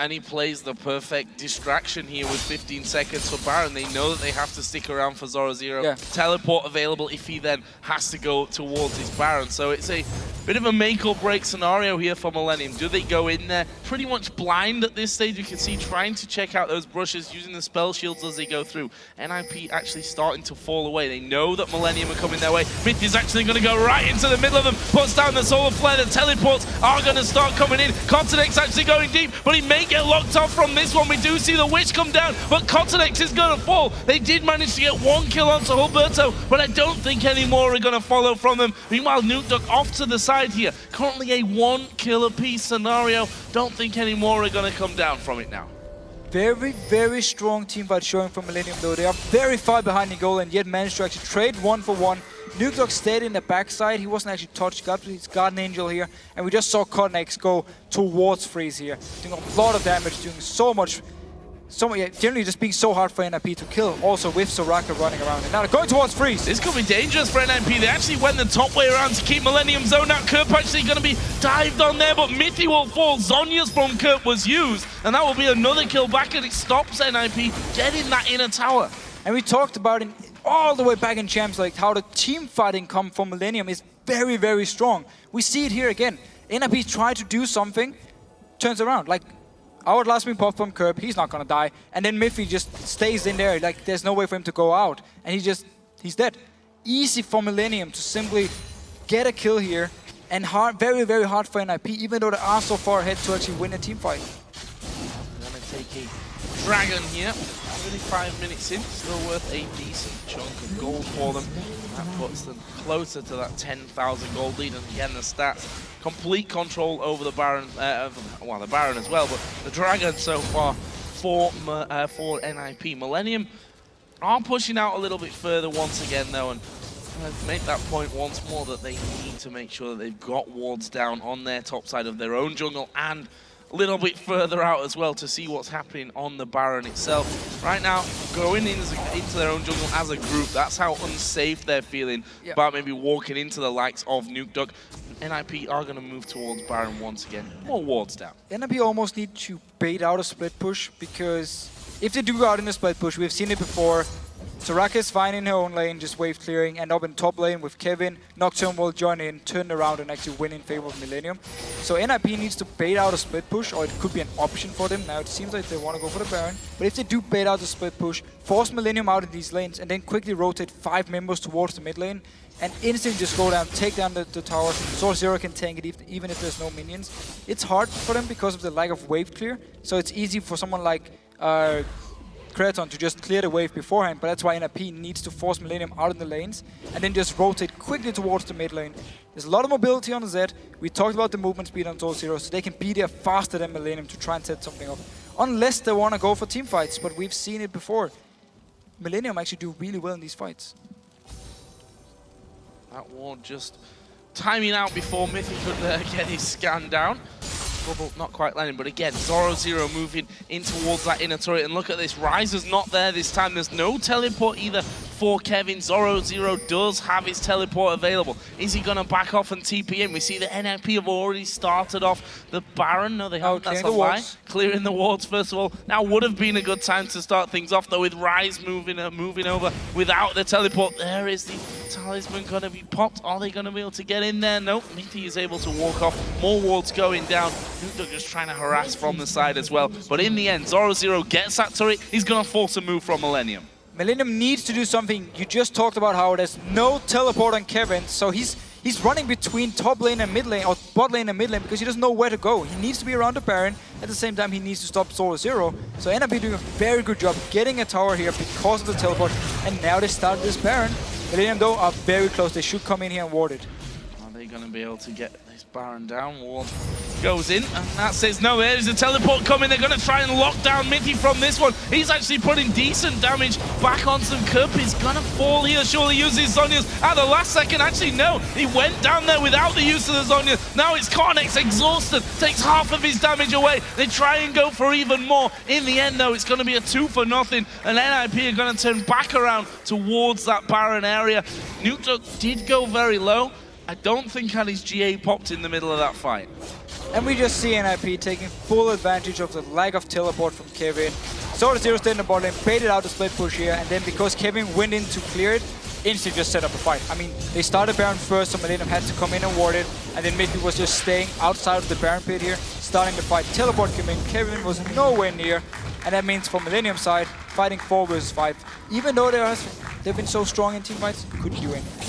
And he plays the perfect distraction here with 15 seconds for Baron. They know that they have to stick around for Zoro. Yeah. Teleport available if he then has to go towards his Baron. So it's a bit of a make or break scenario here for Millenium. Do they go in there pretty much blind at this stage? You can see trying to check out those brushes, using the spell shields as they go through. NiP actually starting to fall away. They know that Millenium are coming their way. NiP is actually going to go right into the middle of them, puts down the solar flare. The teleports are going to start coming in. Continent's actually going deep, but he may get locked off from this one. We do see the Witch come down, but Continent is going to fall. They did manage to get one kill onto Humberto, but I don't think any more are going to follow from them. Meanwhile, Nukeduck off to the side here. Currently a 1 kill apiece scenario. Don't think any more are going to come down from it now. Very, very strong team fight showing from Millenium though. They are very far behind the goal and yet managed to actually trade 1-for-1. Nukeduck stayed in the backside. He wasn't actually touched. Got his Guardian Angel here. And we just saw Connex go towards Freeze here. Doing a lot of damage, doing so much. Generally just being so hard for NiP to kill. Also with Soraka running around. And now they're going towards Freeze. This could be dangerous for NiP. They actually went the top way around to keep Millenium zoned out. Kerp actually going to be dived on there, but Mithy will fall. Zhonya's from Kerp was used. And that will be another kill back, and it stops NiP getting that inner tower. And we talked about it all the way back in Champs, like how the team fighting come from Millenium is very, very strong. We see it here again. NiP tried to do something, turns around. Like, our last wing pop from Kerp, he's not gonna die. And then Miffy just stays in there, like there's no way for him to go out. And he's dead. Easy for Millenium to simply get a kill here. And hard, very, very hard for NiP, even though they are so far ahead to actually win a team fight. Gonna take a Dragon here. 35 minutes in, still worth a decent chunk of gold for them. That puts them closer to that 10,000 gold lead. And again, the stats, complete control over the Baron, well, the Baron as well, but the Dragon so far for NiP. Millenium are pushing out a little bit further once again, though, and I've made that point once more that they need to make sure that they've got wards down on their top side of their own jungle and a little bit further out as well to see what's happening on the Baron itself. Right now, going into their own jungle as a group, that's how unsafe they're feeling about maybe walking into the likes of Nukeduck. NiP are going to move towards Baron once again. More wards down. NiP almost need to bait out a split push, because if they do go out in a split push, we've seen it before. Soraka is fine in her own lane, just wave clearing, end up in top lane with Kevin. Nocturne will join in, turn around and actually win in favor of Millenium. So NiP needs to bait out a split push, or it could be an option for them. Now it seems like they want to go for the Baron. But if they do bait out the split push, force Millenium out in these lanes, and then quickly rotate 5 members towards the mid lane, and instantly just go down, take down the tower. Zoro can tank it even if there's no minions. It's hard for them because of the lack of wave clear. So it's easy for someone like Kraton to just clear the wave beforehand, but that's why NiP needs to force Millenium out in the lanes and then just rotate quickly towards the mid lane. There's a lot of mobility on the Zed. We talked about the movement speed on Zoro, so they can be there faster than Millenium to try and set something up. Unless they want to go for team fights, but we've seen it before. Millenium actually do really well in these fights. That ward just timing out before Mithy could get his scan down. Bubble not quite landing, but again, Zoro moving in towards that inner turret. And look at this, Ryze is not there this time. There's no teleport either for Kevin. Zoro does have his teleport available. Is he going to back off and TP in? We see the NiP have already started off the Baron. No, they haven't. That's a lie. Clearing the wards, first of all. Now would have been a good time to start things off, though, with Ryze moving over without the teleport. There is the talisman going to be popped. Are they going to be able to get in there? Nope. Mithy is able to walk off. More wards going down Nuke just trying to harass from the side as well. But in the end, Zoro gets that turret. He's going to force a move from Millenium. Millenium needs to do something. You just talked about how there's no teleport on Kevin, so he's running between top lane and mid lane, or bot lane and mid lane, because he doesn't know where to go. He needs to be around the Baron. At the same time, he needs to stop Zoro. So NiP doing a very good job getting a tower here because of the teleport, and now they started this Baron. Millenium, though, are very close. They should come in here and ward it. Are they going to be able to get this Baron down? Ward goes in, and that says no. There's a teleport coming. They're going to try and lock down Mitty from this one. He's actually putting decent damage back on some Cup. He's going to fall here. Surely uses Zhonya's at the last second. Actually, no. He went down there without the use of the Zhonya. Now it's Cornex exhausted. Takes half of his damage away. They try and go for even more. In the end, though, it's going to be a 2-0. And NiP are going to turn back around towards that Baron area. Nuke did go very low. I don't think had his GA popped in the middle of that fight. And we just see NiP taking full advantage of the lack of teleport from Kevin. Zoro stayed in the bot lane, baited out the split push here, and then because Kevin went in to clear it, instantly just set up a fight. I mean, they started Baron first, so Millenium had to come in and ward it, and then Mitty was just staying outside of the Baron pit here, starting the fight. Teleport came in, Kevin was nowhere near, and that means for Millenium side, fighting 4 versus 5. Even though they've been so strong in team fights, couldn't do anything.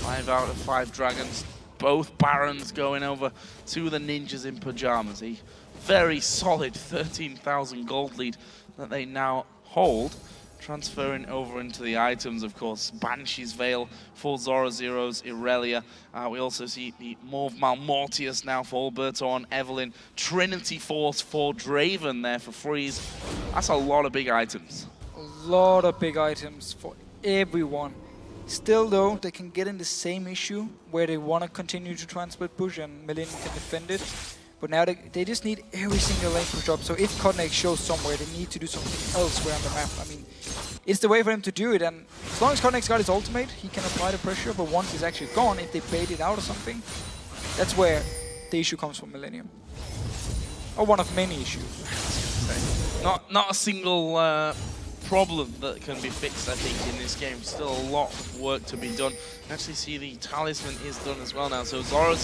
5 out of 5 dragons. Both Barons going over to the Ninjas in Pyjamas. A very solid 13,000 gold lead that they now hold. Transferring over into the items, of course, Banshee's Veil for Zoro's Irelia. We also see the Morve Malmortius now for Alberto on Evelyn. Trinity Force for Draven there for Freeze. That's a lot of big items. A lot of big items for everyone. Still, though, they can get in the same issue where they want to continue to try and split push and Millenium can defend it. But now they just need every single lane push up. So if Cotnex shows somewhere, they need to do something elsewhere on the map. I mean, it's the way for him to do it. And as long as Cotnex got his ultimate, he can apply the pressure. But once he's actually gone, if they bait it out or something, that's where the issue comes from Millenium. Or one of many issues. Not a single problem that can be fixed, I think, in this game. Still a lot of work to be done. Actually see the talisman is done as well now. So Zoro,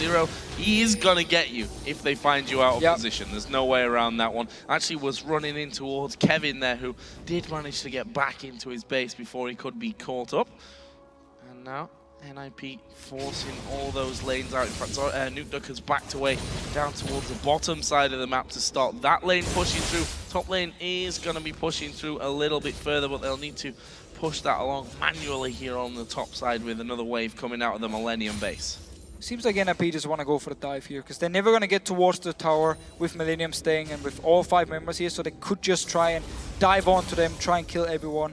he is going to get you if they find you out of position. There's no way around that one. Actually was running in towards Kevin there, who did manage to get back into his base before he could be caught up. And now NiP forcing all those lanes out. In fact, Nuke has backed away down towards the bottom side of the map to start that lane pushing through. Top lane is going to be pushing through a little bit further, but they'll need to push that along manually here on the top side with another wave coming out of the Millenium base. Seems like NiP just want to go for the dive here, because they're never going to get towards the tower with Millenium staying and with all 5 members here, so they could just try and dive onto them, try and kill everyone.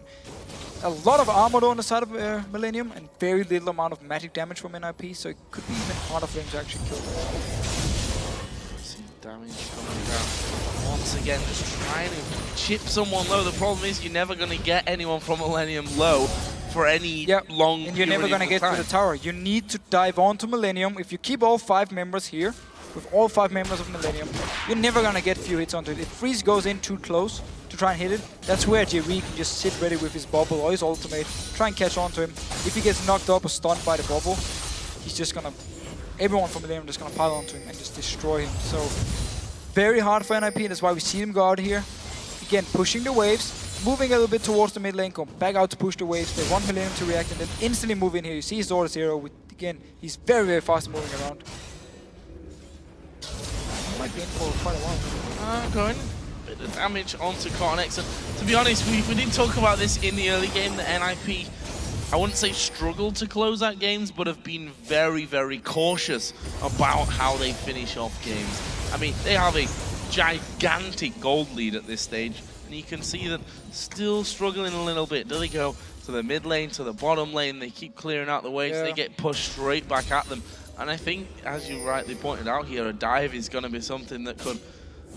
A lot of armor on the side of Millenium and very little amount of magic damage from NiP, so it could be even harder for them to actually kill them. See damage coming down. Once again, just trying to chip someone low. The problem is you're never going to get anyone from Millenium low for any long and you're never going to get to the tower. You need to dive onto Millenium. If you keep all 5 members here, with all 5 members of Millenium, you're never going to get few hits onto it. If Freeze goes in too close to try and hit it, that's where JV can just sit ready with his bubble or his ultimate, try and catch on to him. If he gets knocked up or stunned by the bubble, he's just going to, everyone from Millenium is just going to pile onto him and just destroy him. So, very hard for NiP, and that's why we see him go out here. Again, pushing the waves, moving a little bit towards the mid lane, come back out to push the waves. They want Millenium to react and then instantly move in here. You see Zoro with, again, he's very, very fast moving around. Might be in for quite a while. Going a bit of damage onto Cornex. And to be honest, we did talk about this in the early game, that NiP, I wouldn't say struggled to close out games, but have been very, very cautious about how they finish off games. I mean, they have a gigantic gold lead at this stage, and you can see that still struggling a little bit. Do they go to the mid lane, to the bottom lane? They keep clearing out the waves. They get pushed straight back at them. And I think, as you rightly pointed out here, a dive is going to be something that could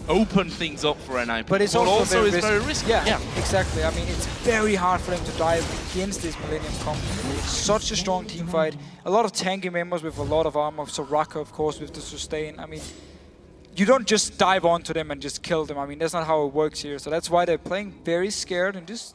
open things up for NiP. But it's also very risky. Yeah, exactly. I mean, it's very hard for them to dive against this Millenium comp. It's such a strong team fight. A lot of tanky members with a lot of armor. Soraka, of course, with the sustain. I mean, you don't just dive onto them and just kill them. I mean, that's not how it works here. So that's why they're playing very scared and just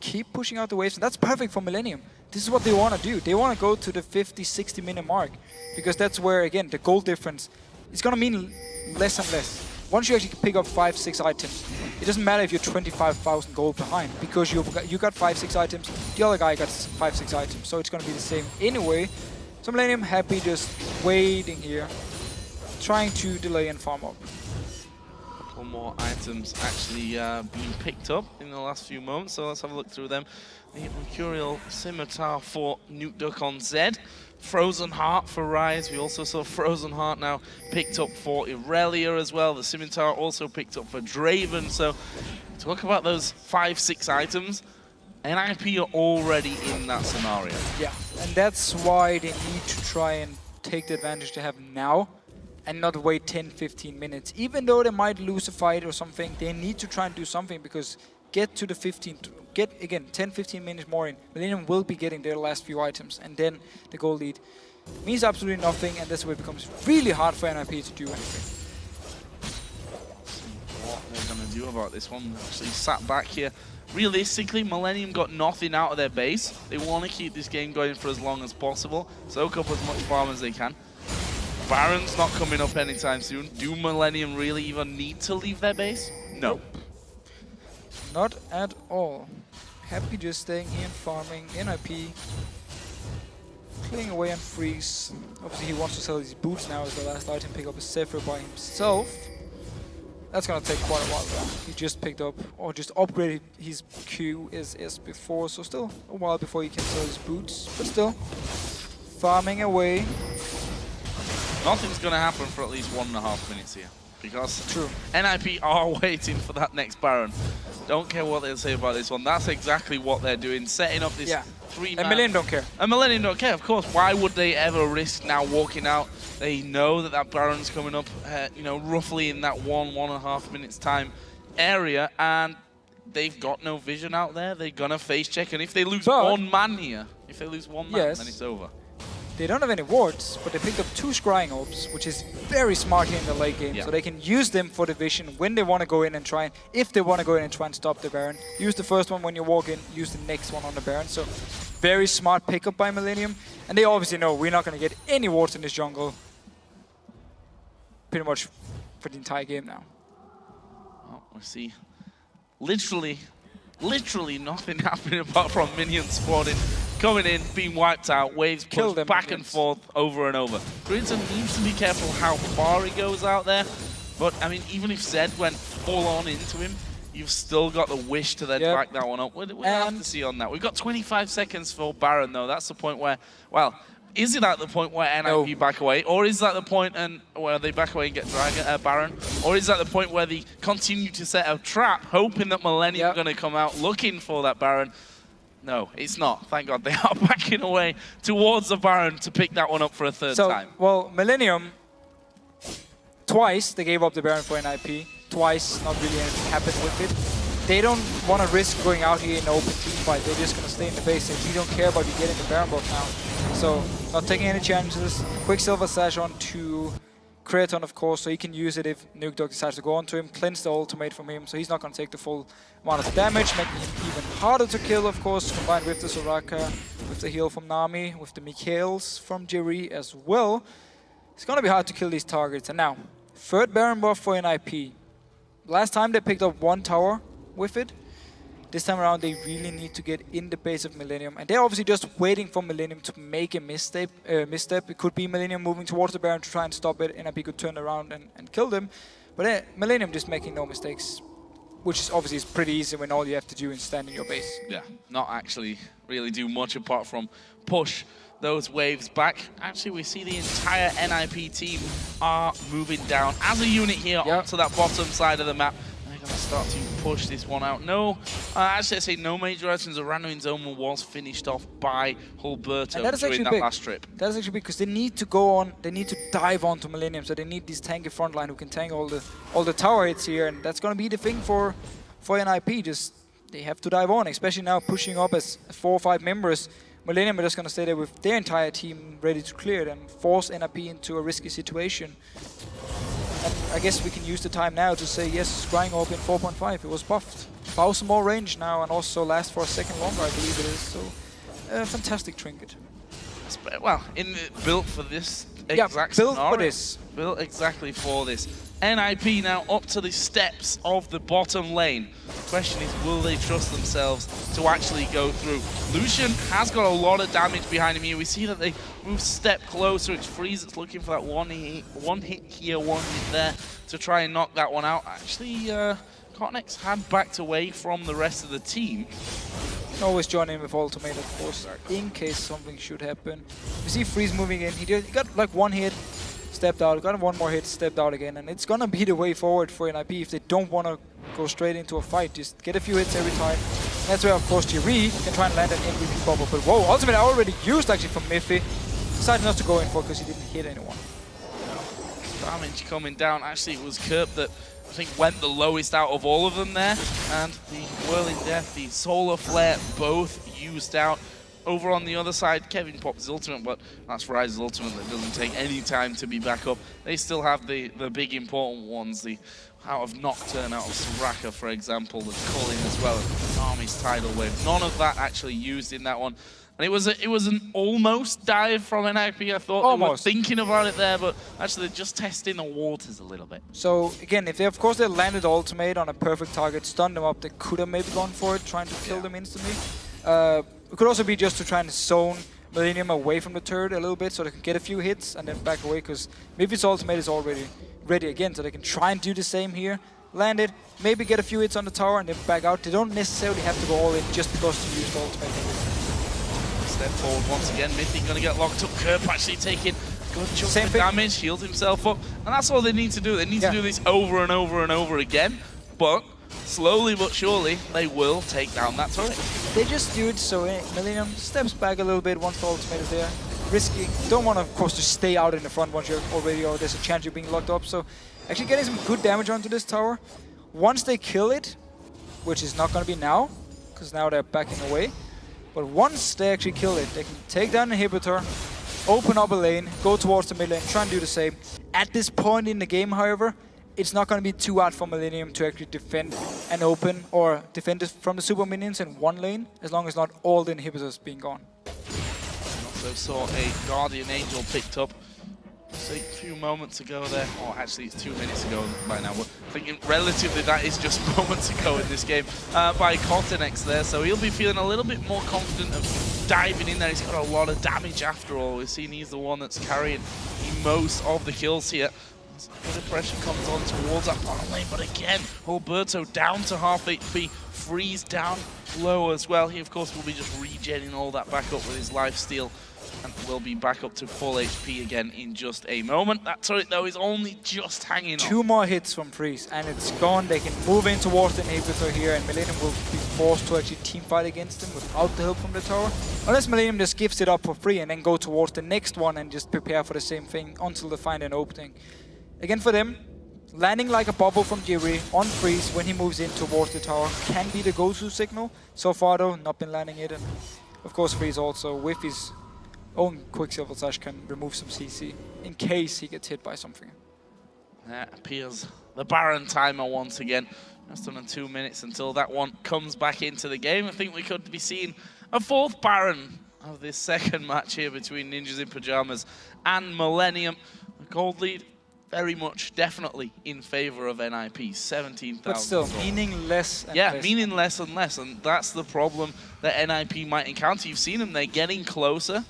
keep pushing out the waves. And that's perfect for Millenium. This is what they want to do. They want to go to the 50-60 minute mark, because that's where, again, the goal difference it's gonna mean less and less. Once you actually pick up 5-6 items, it doesn't matter if you're 25,000 gold behind, because you got 5-6 items, the other guy got 5-6 items, so it's gonna be the same anyway. So Millenium happy just waiting here, trying to delay and farm up. A couple more items actually being picked up in the last few moments, so let's have a look through them. The Mercurial Scimitar for Nukeduck on Zed. Frozen Heart for Rise. We also saw Frozen Heart now picked up for Irelia as well. The Scimitar also picked up for Draven. So talk about those 5-6 items. NiP are already in that scenario. Yeah, and that's why they need to try and take the advantage they have now and not wait 10-15 minutes. Even though they might lose a fight or something, they need to try and do something, because get to the 10-15 minutes more in. Millenium will be getting their last few items, and then the goal lead means absolutely nothing, and that's where it becomes really hard for NiP to do anything. What they're going to do about this one. Actually sat back here. Realistically, Millenium got nothing out of their base. They want to keep this game going for as long as possible, soak up as much farm as they can. Baron's not coming up anytime soon. Do Millenium really even need to leave their base? No. Not at all. Happy just staying here and farming. NiP clearing away on Freeze. Obviously he wants to sell these boots now as the last item pick up a Zephyr by himself. That's gonna take quite a while though. He just picked up, or just upgraded his QSS before, so still a while before he can sell his boots. But still, farming away. Nothing's gonna happen for at least 1.5 minutes here, because True. NiP are waiting for that next Baron. Don't care what they'll say about this one. That's exactly what they're doing, setting up this 3-man. And Millenium don't care. And Millenium don't care, of course. Why would they ever risk now walking out? They know that that Baron's coming up, you know, roughly in that 1.5 minutes time area, and they've got no vision out there. They're gonna face check, and if they lose one man here, then it's over. They don't have any wards, but they picked up 2 scrying orbs, which is very smart here in the late game. So they can use them for the vision when they want to go in and try, if they want to go in and try and stop the Baron. Use the first one when you walk in, use the next one on the Baron. So very smart pickup by Millenium. And they obviously know we're not going to get any wards in this jungle pretty much for the entire game now. Well, we see literally nothing happening apart from minions spawning, coming in, being wiped out, waves pushed back and forth over and over. Creator needs to be careful how far he goes out there, but I mean, even if Zed went full on into him, you've still got the wish to then back that one up. We'll have to see on that. We've got 25 seconds for Baron though. That's the point where, well, is it at the point where NiP back away, or is that the point where they back away and get Baron, or is that the point where they continue to set a trap, hoping that Millenium are going to come out looking for that Baron? No, it's not. Thank God they are backing away towards the Baron to pick that one up for a third time. Well, Millenium, twice they gave up the Baron for NiP. Twice, not really anything happened with it. They don't want to risk going out here in an open team fight. They're just going to stay in the base. We don't care about you getting the Baron buff now. So, not taking any chances. Quicksilver Sash on to Creaton, of course, so he can use it if Nukeduck decides to go onto him. Cleanse the ultimate from him, so he's not going to take the full amount of damage, making him even harder to kill, of course, combined with the Soraka, with the heal from Nami, with the Mikhails from Jerry as well. It's going to be hard to kill these targets. And now, third Baron buff for NiP. Last time they picked up 1 tower with it. This time around, they really need to get in the base of Millenium. And they're obviously just waiting for Millenium to make a misstep. It could be Millenium moving towards the Baron to try and stop it. NiP could turn around and kill them. But Millenium just making no mistakes, which is obviously pretty easy when all you have to do is stand in your base. Yeah, not actually really do much apart from push those waves back. Actually, we see the entire NiP team are moving down as a unit here onto that bottom side of the map. Going to start to push this one out. No, actually I say no major actions. The random in Zoma was finished off by Hulberto during that last trip. That is actually because they need to go on, they need to dive onto Millenium, so they need this tanky frontline who can tank all the tower hits here, and that's going to be the thing for NiP. Just they have to dive on, especially now pushing up as 4 or 5 members. Millenium are just going to stay there with their entire team ready to clear it and force NiP into a risky situation. And I guess we can use the time now to say, yes, Scrying Orb in 4.5, it was buffed. 1,000 more range now and also lasts for a second longer, I believe it is. So, a fantastic trinket. Well, built for this exact built scenario. for this. Built exactly for this. NiP now up to the steps of the bottom lane. The question is, will they trust themselves to actually go through? Lucian has got a lot of damage behind him here. We see that they move a step closer. It's Freeze that's looking for that one hit here, one hit there to try and knock that one out. Actually, Cotnex had backed away from the rest of the team. Always join in with ultimate, of course, in case something should happen. You see Freeze moving in. He got like one hit, stepped out, got one more hit, stepped out again, and it's gonna be the way forward for NiP if they don't want to go straight into a fight. Just get a few hits every time. That's where, of course, Jiri can try and land an MVP bubble. But whoa, ultimate already used actually from Miffy. Decided not to go in for because he didn't hit anyone. Damage coming down. Actually, it was Kerp that I think went the lowest out of all of them there, and the Whirling Death, the Solar Flare, both used out. Over on the other side, Kevin pops his ultimate, but that's Ryze's ultimate that doesn't take any time to be back up. They still have the big important ones, the out of Nocturne, out of Soraka, for example, the Culling as well, and Army's Tidal Wave. None of that actually used in that one. And it was an almost dive from NiP. I thought almost. They were thinking about it there, but actually they're just testing the waters a little bit. So again, if they of course they landed ultimate on a perfect target, stunned them up, they could have maybe gone for it, trying to kill them instantly. It could also be just to try and zone Millenium away from the turret a little bit so they can get a few hits and then back away, because maybe its ultimate is already ready again, so they can try and do the same here. Land it, maybe get a few hits on the tower and then back out. They don't necessarily have to go all in just because they used ultimate. Step forward once again, Mythic gonna get locked up. Kerp actually taking good chunk of damage, shields himself up, and that's all they need to do. They need to do this over and over and over again, but slowly but surely they will take down that turret. They just do it so Millenium steps back a little bit once the ultimate is there. Risky. Don't want to, of course, to stay out in the front once you're already, or there's a chance you're being locked up. So actually getting some good damage onto this tower. Once they kill it, which is not going to be now, because now they're backing away. But once they actually kill it, they can take down the inhibitor, open up a lane, go towards the mid lane, try and do the same. At this point in the game, however, it's not going to be too hard for Millenium to actually defend and open or defend it from the super minions in one lane, as long as not all the inhibitors being gone. Also saw a Guardian Angel picked up a few moments ago there, or actually it's 2 minutes ago by now, but thinking relatively that is just moments ago in this game, by Cotnex there, so he'll be feeling a little bit more confident of diving in there. He's got a lot of damage after all. We've seen he's the one that's carrying most of the kills here. A bit of pressure comes on towards that bottom lane, but again, Alberto down to half HP, Freeze down low as well. He of course will be just regenning all that back up with his lifesteal, and will be back up to full HP again in just a moment. That turret though is only just hanging on. 2 more hits from Freeze and it's gone. They can move in towards the inhibitor here, and Millenium will be forced to actually team fight against him without the help from the tower. Unless Millenium just gives it up for free and then go towards the next one and just prepare for the same thing until they find an opening. Again for them, landing like a bubble from Jiri on Freeze when he moves in towards the tower can be the go-to signal. So far though, not been landing it, and of course Freeze also with his own Quicksilver Slash can remove some CC in case he gets hit by something. That appears the Baron timer once again. Just under 2 minutes until that one comes back into the game. I think we could be seeing a 4th Baron of this second match here between Ninjas in Pyjamas and Millenium. The gold lead very much, definitely in favor of NiP, 17,000. But still, meaning less and less. Meaning less and less, and that's the problem that NiP might encounter. You've seen them, they're getting closer.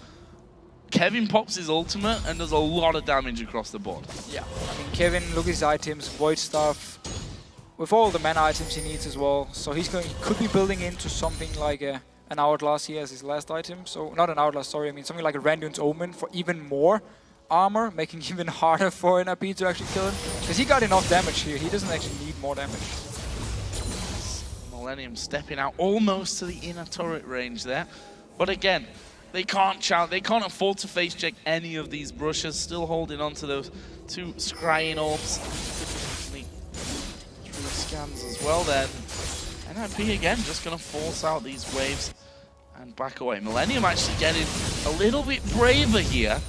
Kevin pops his ultimate and does a lot of damage across the board. Yeah. I mean, Kevin, look at his items, Void Staff, with all the mana items he needs as well. So he could be building into something like an Hourglass here as his last item. So, not an Hourglass, sorry, I mean something like a Randuin's Omen for even more armor, making it even harder for NiP to actually kill him. Because he got enough damage here, he doesn't actually need more damage. Millenium stepping out almost to the inner turret range there. But again, they can't afford to face check any of these brushes, still holding on to those 2 scrying orbs. 3 scans as well then. NiP again just gonna force out these waves and back away. Millenium actually getting a little bit braver here.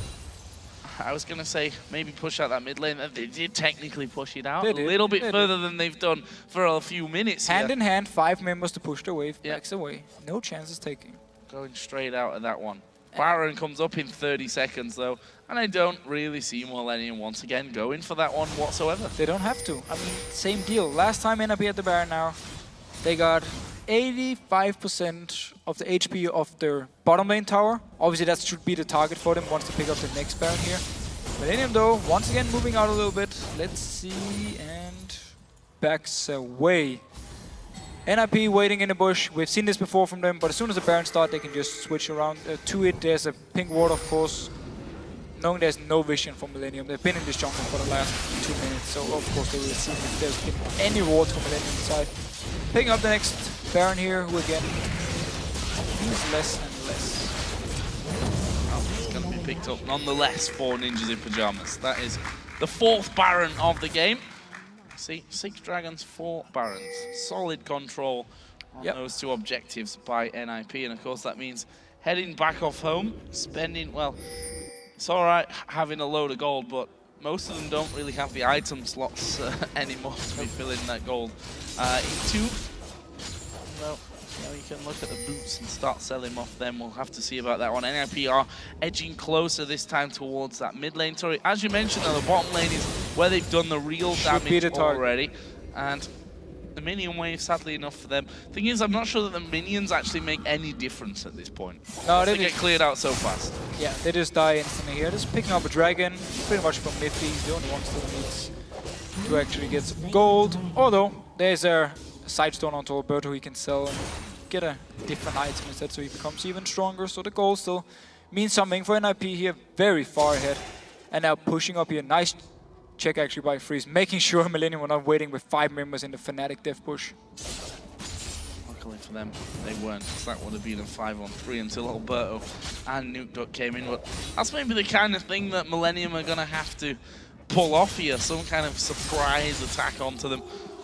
I was going to say maybe push out that mid lane. They did technically push it out a little bit further than they've done for a few minutes here. Hand in hand, 5 members to push the wave, backs away. No chances taking. Going straight out of that one. Baron comes up in 30 seconds though, and I don't really see Millenium once again going for that one whatsoever. They don't have to. I mean, same deal. Last time NiP at the Baron now, they got 85% of the HP of their bottom lane tower. Obviously that should be the target for them once they pick up the next Baron here. Millenium though, once again moving out a little bit. Let's see, and backs away. NiP waiting in the bush. We've seen this before from them, but as soon as the Baron starts, they can just switch around to it. There's a pink ward, of course, knowing there's no vision for Millenium. They've been in this jungle for the last 2 minutes, so of course they will see if there's been any wards from Millenium side. Picking up the next Baron here, who again use less and less. Well, it's going to be picked up nonetheless for Ninjas in Pyjamas. That is the 4th Baron of the game. See, 6 Dragons, 4 Barons. Solid control on those 2 objectives by NiP, and of course that means heading back off home, spending, well, it's alright having a load of gold, but most of them don't really have the item slots anymore to be filling that gold. In 2, well, you can look at the boots and start selling off them. We'll have to see about that one. NiP are edging closer this time towards that mid lane turret. As you mentioned, though, the bottom lane is where they've done the real damage already. And the minion wave, sadly enough for them. Thing is, I'm not sure that the minions actually make any difference at this point. No, they get cleared out so fast. Yeah, they just die instantly here. Just picking up a dragon, pretty much from NiP. He's the only one still needs to actually get some gold. Although, there's a sidestone onto Alberto he can sell and get a different item instead, so he becomes even stronger. So the gold still means something for NiP here, very far ahead. And now pushing up here, nice check actually by Freeze, making sure Millenium were not waiting with 5 members in the Fnatic death push. Luckily for them, they weren't, because that would have been a 5-on-3 until Alberto and Nuke came in. But that's maybe the kind of thing that Millenium are going to have to pull off here, some kind of surprise attack onto them.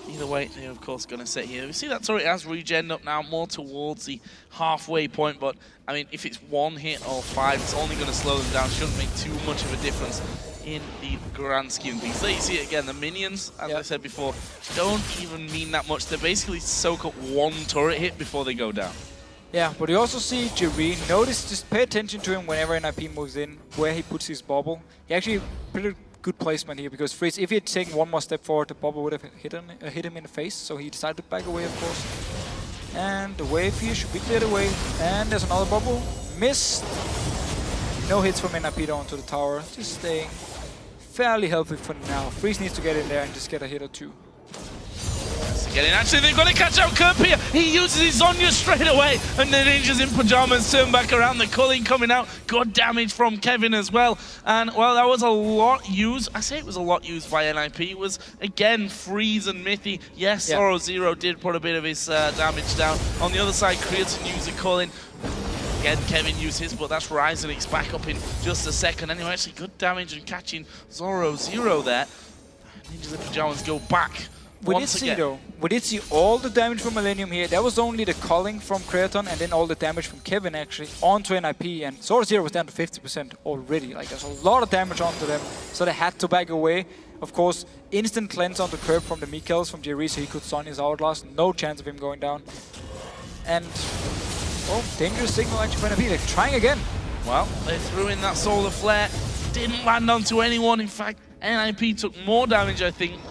Either way, they're of course going to sit here. We see that turret has regen up now, more towards the halfway point, but I mean, if it's 1 hit or 5, it's only going to slow them down. Shouldn't make too much of a difference in the grand scheme of things. There you see it again, the minions, as I said before, don't even mean that much. They basically soak up 1 turret hit before they go down. Yeah, but you also see Jerry. Notice, just pay attention to him whenever NiP moves in, where he puts his bubble. He actually pretty good placement here, because Freeze, if he had taken 1 more step forward, the bubble would have hit him in the face, so he decided to back away, of course. And the wave here should be cleared away, and there's another bubble. Missed. No hits from NiP onto the tower, just staying fairly healthy for now. Freeze needs to get in there and just get a hit or 2. Actually, they've got to catch out Kerp here. He uses his Zonya straight away, and the Ninjas in Pyjamas turn back around. The culling coming out. Good damage from Kevin as well. And, well, that was a lot used. I say it was a lot used by NiP. It was, again, Freeze and Mithy. Yes, Zoro did put a bit of his damage down. On the other side, Creaton used the culling. Again, Kevin used his, but that's Ryzen. It's back up in just a second. Anyway, actually, good damage and catching Zoro there. Ninjas in Pyjamas go back. We did see all the damage from Millenium here. That was only the culling from Creaton and then all the damage from Kevin actually onto NiP, and Zoro was down to 50% already. Like, there's a lot of damage onto them, so they had to back away. Of course, instant cleanse onto Kerp from the Mikels from Jerry, so he could stun his Outlast. No chance of him going down. And, oh, dangerous signal actually for NiP. They're trying again. Well, they threw in that Solar Flare. Didn't land onto anyone. In fact, NiP took more damage, I think,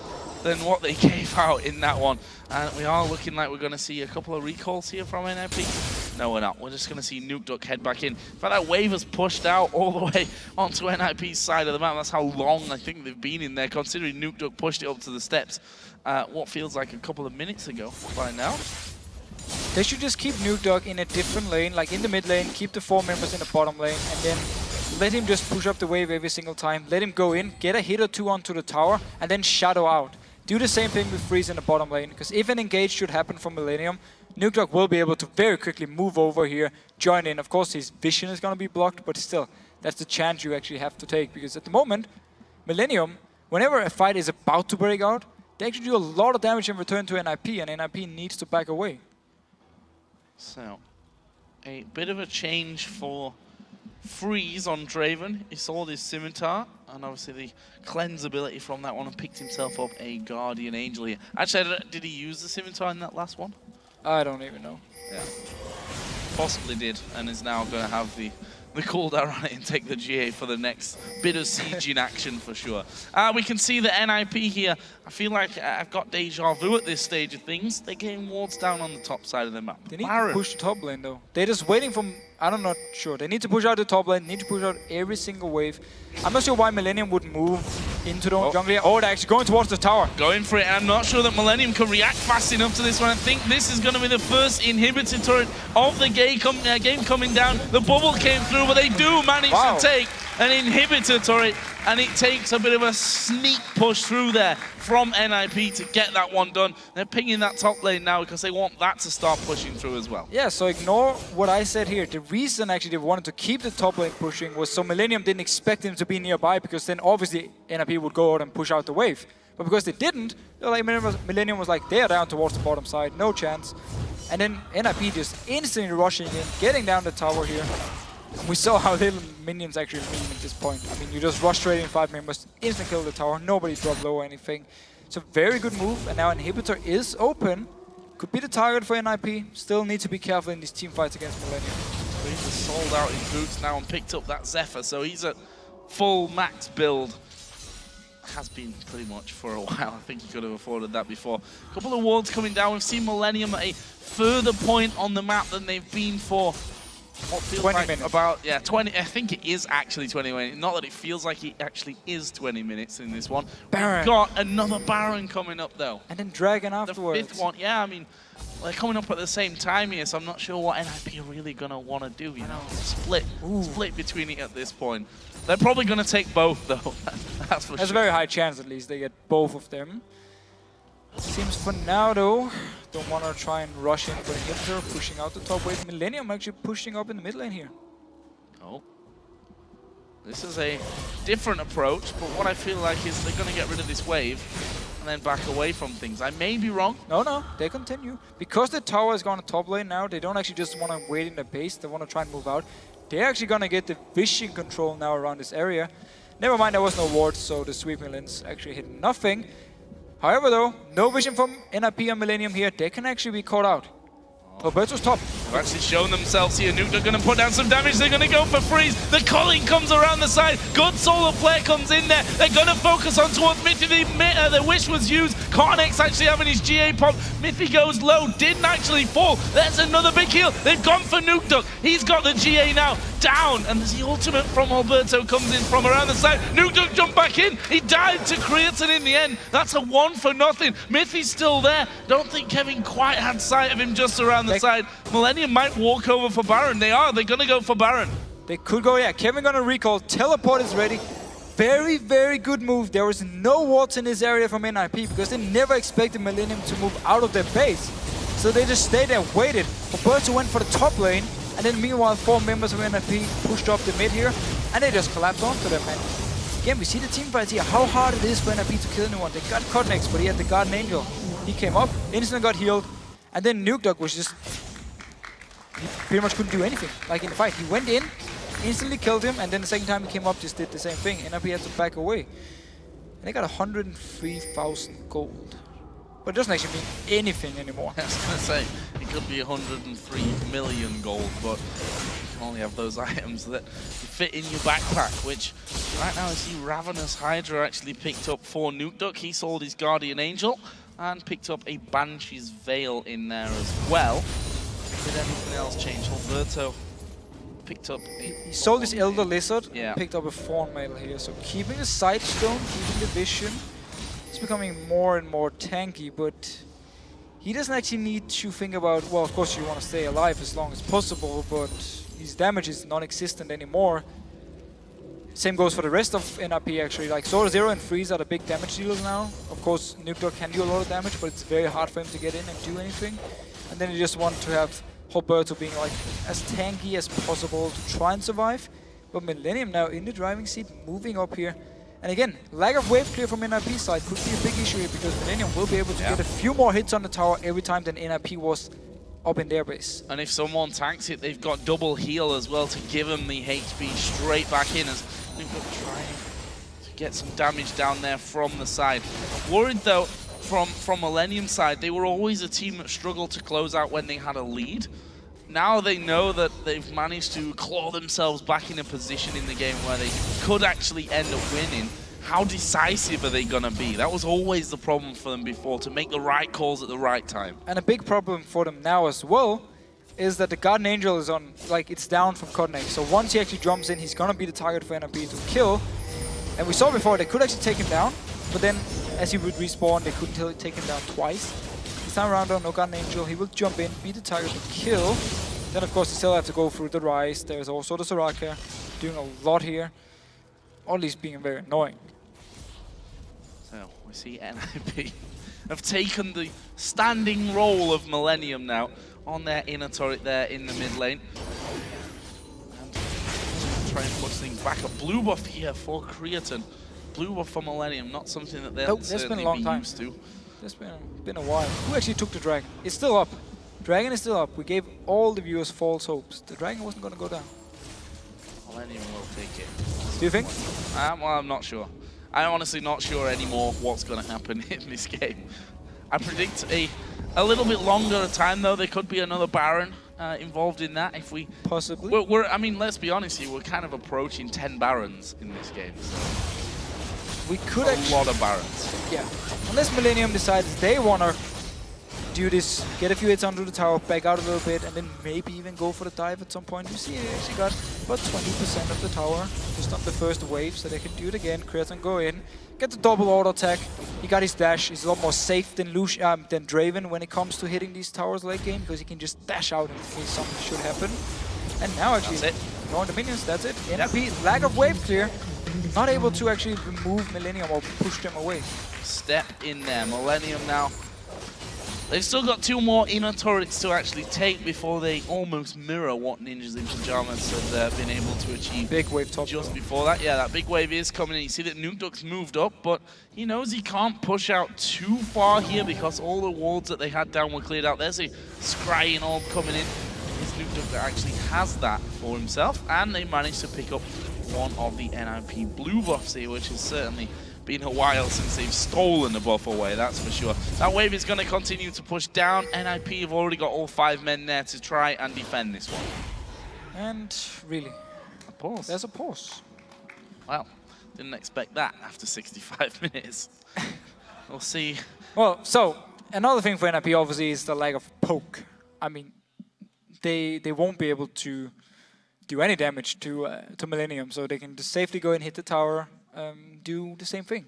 than what they gave out in that one. And we are looking like we're going to see a couple of recalls here from NiP. No, we're not. We're just going to see Nuke head back in. In fact, that wave has pushed out all the way onto NiP's side of the map. That's how long I think they've been in there, considering Nuke pushed it up to the steps what feels like a couple of minutes ago by now. They should just keep Nuke in a different lane, like in the mid lane, keep the 4 members in the bottom lane, and then let him just push up the wave every single time. Let him go in, get a hit or 2 onto the tower, and then shadow out. Do the same thing with Freeze in the bottom lane, because if an engage should happen from Millenium, Nuke will be able to very quickly move over here, join in. Of course, his vision is going to be blocked, but still, that's the chance you actually have to take, because at the moment, Millenium, whenever a fight is about to break out, they actually do a lot of damage in return to NiP, and NiP needs to back away. So, a bit of a change for Freeze on Draven. He saw this Scimitar, and obviously the cleanse ability from that one, and picked himself up a Guardian Angel here. Actually, did he use the Scimitar in that last one? I don't even know. Yeah. Possibly did, and is now going to have the the cooldown on it and take the GA for the next bit of sieging action for sure. We can see the NiP here. I feel like I've got deja vu at this stage of things. They're getting wards down on the top side of the map. They need to push the top lane though. They're just waiting for, I'm not sure. They need to push out the top lane, need to push out every single wave. I'm not sure why Millenium would move into the jungle here. Oh, they're actually going towards the tower. Going for it. I'm not sure that Millenium can react fast enough to this one. I think this is going to be the first inhibitor turret of the game coming down. The bubble came through, but they do manage to take an inhibitor turret, and it takes a bit of a sneak push through there from NiP to get that one done. They're pinging that top lane now because they want that to start pushing through as well. Yeah, so ignore what I said here. The reason actually they wanted to keep the top lane pushing was so Millenium didn't expect him to be nearby, because then obviously NiP would go out and push out the wave. But because they didn't, like, Millenium was like, they're down towards the bottom side, no chance. And then NiP just instantly rushing in, getting down the tower here. We saw how little minions actually mean at this point. I mean, you just rush straight in 5 members, instant kill the tower, nobody drop low or anything. It's a very good move, and now Inhibitor is open. Could be the target for NiP. Still need to be careful in these team fights against Millenium. He's just sold out his boots now and picked up that Zephyr, so he's at full max build. Has been pretty much for a while. I think he could have afforded that before. A couple of wards coming down. We've seen Millenium at a further point on the map than they've been for what feels 20 like minutes. About 20. I think it is actually 20 minutes. Not that it feels like it actually is 20 minutes in this one. Baron. We've got another Baron coming up though. And then Dragon afterwards. The 5th one, yeah. I mean, they're coming up at the same time here, so I'm not sure what NiP are really gonna want to do. You know, split between it at this point. They're probably gonna take both though. That's for sure. There's a very high chance at least they get both of them. Seems for now though, don't want to try and rush in for Inhibitor, pushing out the top wave. Millenium actually pushing up in the mid lane here. Oh. This is a different approach, but what I feel like is they're going to get rid of this wave and then back away from things. I may be wrong. No, they continue. Because the tower has gone to top lane now, they don't actually just want to wait in the base, they want to try and move out. They're actually going to get the vision control now around this area. Never mind, there was no ward, so the sweeping lanes actually hit nothing. However though, no vision from NiP and Millenium here. They can actually be caught out. Roberto's top. They've actually shown themselves here. Nuke are going to put down some damage. They're going to go for freeze. The calling comes around the side. Good solar flare comes in there. They're going to focus on towards Mithy. The wish was used. Cornex actually having his GA pop. Mithy goes low. Didn't actually fall. There's another big heal. They've gone for Nuke Duck. He's got the GA now. Down. And there's the ultimate from Alberto comes in from around the side. Nuke Duck jumped back in. He died to Creatine in the end. That's a 1 for nothing. Mithy's still there. Don't think Kevin quite had sight of him just around the side. Millenium might walk over for Baron. They're going to go for Baron. They could go, yeah. Kevin gonna recall. Teleport is ready. Very, very good move. There was no wards in this area from NiP because they never expected Millenium to move out of their base. So they just stayed there, waited. Roberto went for the top lane, and then meanwhile 4 members of NiP pushed up the mid here, and they just collapsed onto them. And again, we see the team fights here, how hard it is for NiP to kill anyone. They got Cornex, but he had the Guardian Angel. He came up, instantly got healed, and then Nuke Duck was just... He pretty much couldn't do anything, like in the fight. He went in, instantly killed him, and then the second time he came up, just did the same thing. NiP had to back away. And they got 103,000 gold. But it doesn't actually mean anything anymore. I was going to say, it could be 103 million gold, but you can only have those items that fit in your backpack, which right now I see Ravenous Hydra actually picked up for Nuke Duck. He sold his Guardian Angel and picked up a Banshee's Veil in there as well. Did anything else change? Alberto picked up He sold his Elder Lizard, yeah. Picked up a Thorn Mail here. So keeping the Sight Stone, keeping the Vision. It's becoming more and more tanky, but he doesn't actually need to think about, well, of course you want to stay alive as long as possible, but his damage is non-existent anymore. Same goes for the rest of NiP actually, like Sword Zero and Freeze are the big damage dealers now. Of course, Nuke Duck can do a lot of damage, but it's very hard for him to get in and do anything. And then you just want to have Roberto being like as tanky as possible to try and survive. But Millenium now in the driving seat, moving up here. And again, lack of wave clear from NiP's side could be a big issue here because Millenium will be able to get a few more hits on the tower every time than NiP was up in their base. And if someone tanks it, they've got double heal as well to give them the HP straight back in as they've got trying to get some damage down there from the side. Worried though, from Millenium's side, they were always a team that struggled to close out when they had a lead. now they know that they've managed to claw themselves back in a position in the game where they could actually end up winning. How decisive are they going to be? That was always the problem for them before, to make the right calls at the right time. And a big problem for them now as well is that the Guardian Angel is on, like, it's down from Cotton-Egg. So once he actually jumps in, he's going to be the target for NiP to kill. And we saw before, they could actually take him down, but then as he would respawn, they couldn't take him down twice. This time around, no Guardian Angel, he will jump in, be the target to kill. Then of course, they still have to go through the Rise. There's also the Soraka doing a lot here, or at least being very annoying. So we see NiP have taken the standing role of Millenium now on their inner turret there in the mid lane. And try and push things back. A blue buff here for Creatine. Blue buff for Millenium, not something that they'll certainly be used to. It's been a while. Who actually took the dragon? It's still up. Dragon is still up. We gave all the viewers false hopes. The dragon wasn't going to go down. Millenium will take it. Do you think? Well, I'm not sure. I'm honestly not sure anymore what's going to happen in this game. I predict a little bit longer a time, though. There could be another Baron involved in that if we... Possibly. I mean, let's be honest here. We're kind of approaching 10 Barons in this game. So we could a lot of Barons. Yeah. Unless Millenium decides they want to do this, get a few hits onto the tower, back out a little bit, and then maybe even go for the dive at some point. You see, he actually got about 20% of the tower just on the first wave, so they can do it again. Creatine go in, get the double auto attack. He got his dash. He's a lot more safe than Draven when it comes to hitting these towers late game, because he can just dash out in case something should happen. And now actually, ignoring the minions, that's it. NiP, lack of wave clear, not able to actually remove Millenium or push them away. Step in there. Millenium now. They've still got 2 more inner turrets to actually take before they almost mirror what Ninjas in Pyjamas have been able to achieve. Big wave top just before that. Yeah, that big wave is coming in. You see that Nukeduck's moved up, but he knows he can't push out too far here because all the wards that they had down were cleared out. There's a scrying orb coming in. It's Nukeduck that actually has that for himself, and they managed to pick up one of the NiP blue buffs here, which is certainly been a while since they've stolen the buff away, that's for sure. That wave is going to continue to push down. NiP have already got all 5 men there to try and defend this one. And really, a pause. There's a pause. Well, didn't expect that after 65 minutes. We'll see. Well, so another thing for NiP obviously is the lack of poke. I mean, they won't be able to do any damage to Millenium, so they can just safely go and hit the tower. Do the same thing.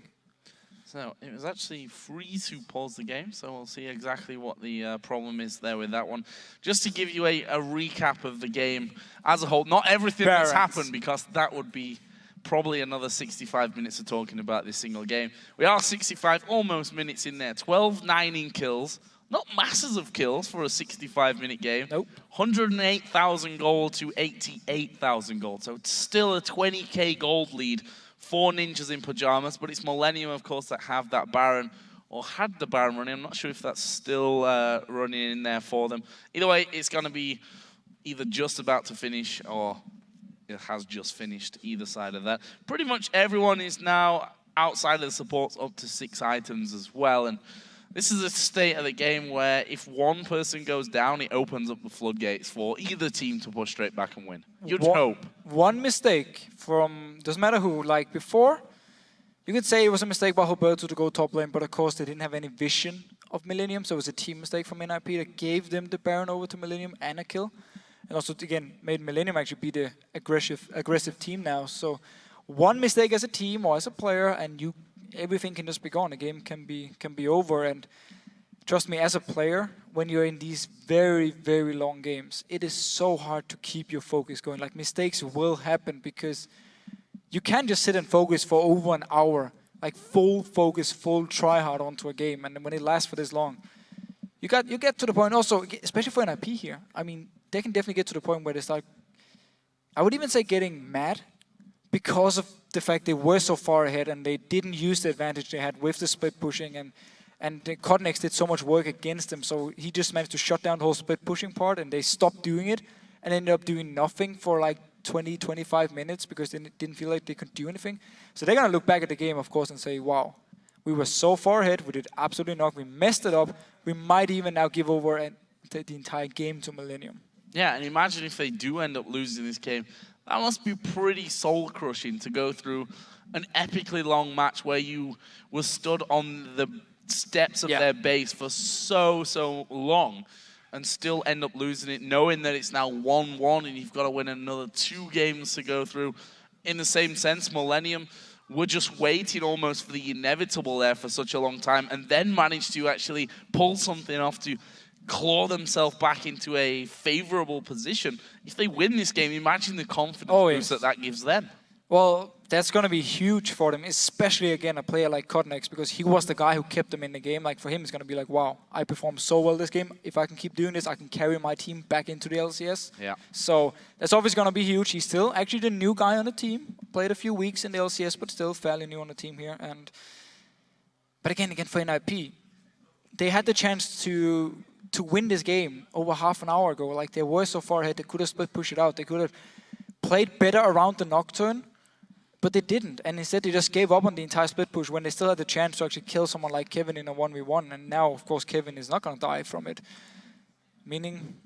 So it was actually free to pause the game, so we'll see exactly what the problem is there with that one. Just to give you a recap of the game as a whole, not everything that's happened, because that would be probably another 65 minutes of talking about this single game. We are 65 almost minutes in there, 12-9 in kills. Not masses of kills for a 65-minute game. Nope. 108,000 gold to 88,000 gold, so it's still a 20k gold lead for Ninjas in Pyjamas, but it's Millenium, of course, that have that Baron, or had the Baron running. I'm not sure if that's still running in there for them. Either way, it's going to be either just about to finish, or it has just finished, either side of that. Pretty much everyone is now outside of the supports up to 6 items as well, and this is a state of the game where if one person goes down, it opens up the floodgates for either team to push straight back and win. You'd hope. One mistake from, doesn't matter who, like before, you could say it was a mistake by Roberto to go top lane, but of course they didn't have any vision of Millenium, so it was a team mistake from NiP that gave them the Baron over to Millenium and a kill. And also, again, made Millenium actually be the aggressive team now. So one mistake as a team or as a player, and everything can just be gone. The game can be over. And trust me, as a player, when you're in these very, very long games, it is so hard to keep your focus going. Like, mistakes will happen because you can't just sit and focus for over an hour, like full focus, full try hard onto a game. And when it lasts for this long, you get to the point also, especially for NiP here. I mean, they can definitely get to the point where they start, I would even say, getting mad because of the fact they were so far ahead and they didn't use the advantage they had with the split pushing, and Cotton-Egg did so much work against them, so he just managed to shut down the whole split pushing part, and they stopped doing it and ended up doing nothing for like 20-25 minutes because they didn't feel like they could do anything. So they're gonna look back at the game, of course, and say, wow, we were so far ahead, we did absolutely nothing, we messed it up, we might even now give over the entire game to Millenium. Yeah, and imagine if they do end up losing this game. That must be pretty soul-crushing to go through an epically long match where you were stood on the steps of their base for so long and still end up losing it, knowing that it's now 1-1 and you've got to win another 2 games to go through. In the same sense, Millenium were just waiting almost for the inevitable there for such a long time and then managed to actually pull something off to claw themselves back into a favorable position. If they win this game, imagine the confidence boost that gives them. Well, that's going to be huge for them, especially, again, a player like Cotnex, because he was the guy who kept them in the game. Like, for him, it's going to be like, wow, I performed so well this game. If I can keep doing this, I can carry my team back into the LCS. Yeah. So that's obviously going to be huge. He's still actually the new guy on the team. Played a few weeks in the LCS, but still fairly new on the team here. But again, for NiP, they had the chance to win this game over half an hour ago. Like, they were so far ahead, they could have split push it out. They could have played better around the Nocturne. But they didn't, and instead they just gave up on the entire split push when they still had the chance to actually kill someone like Kevin in a 1v1, and now, of course, Kevin is not going to die from it. Meaning,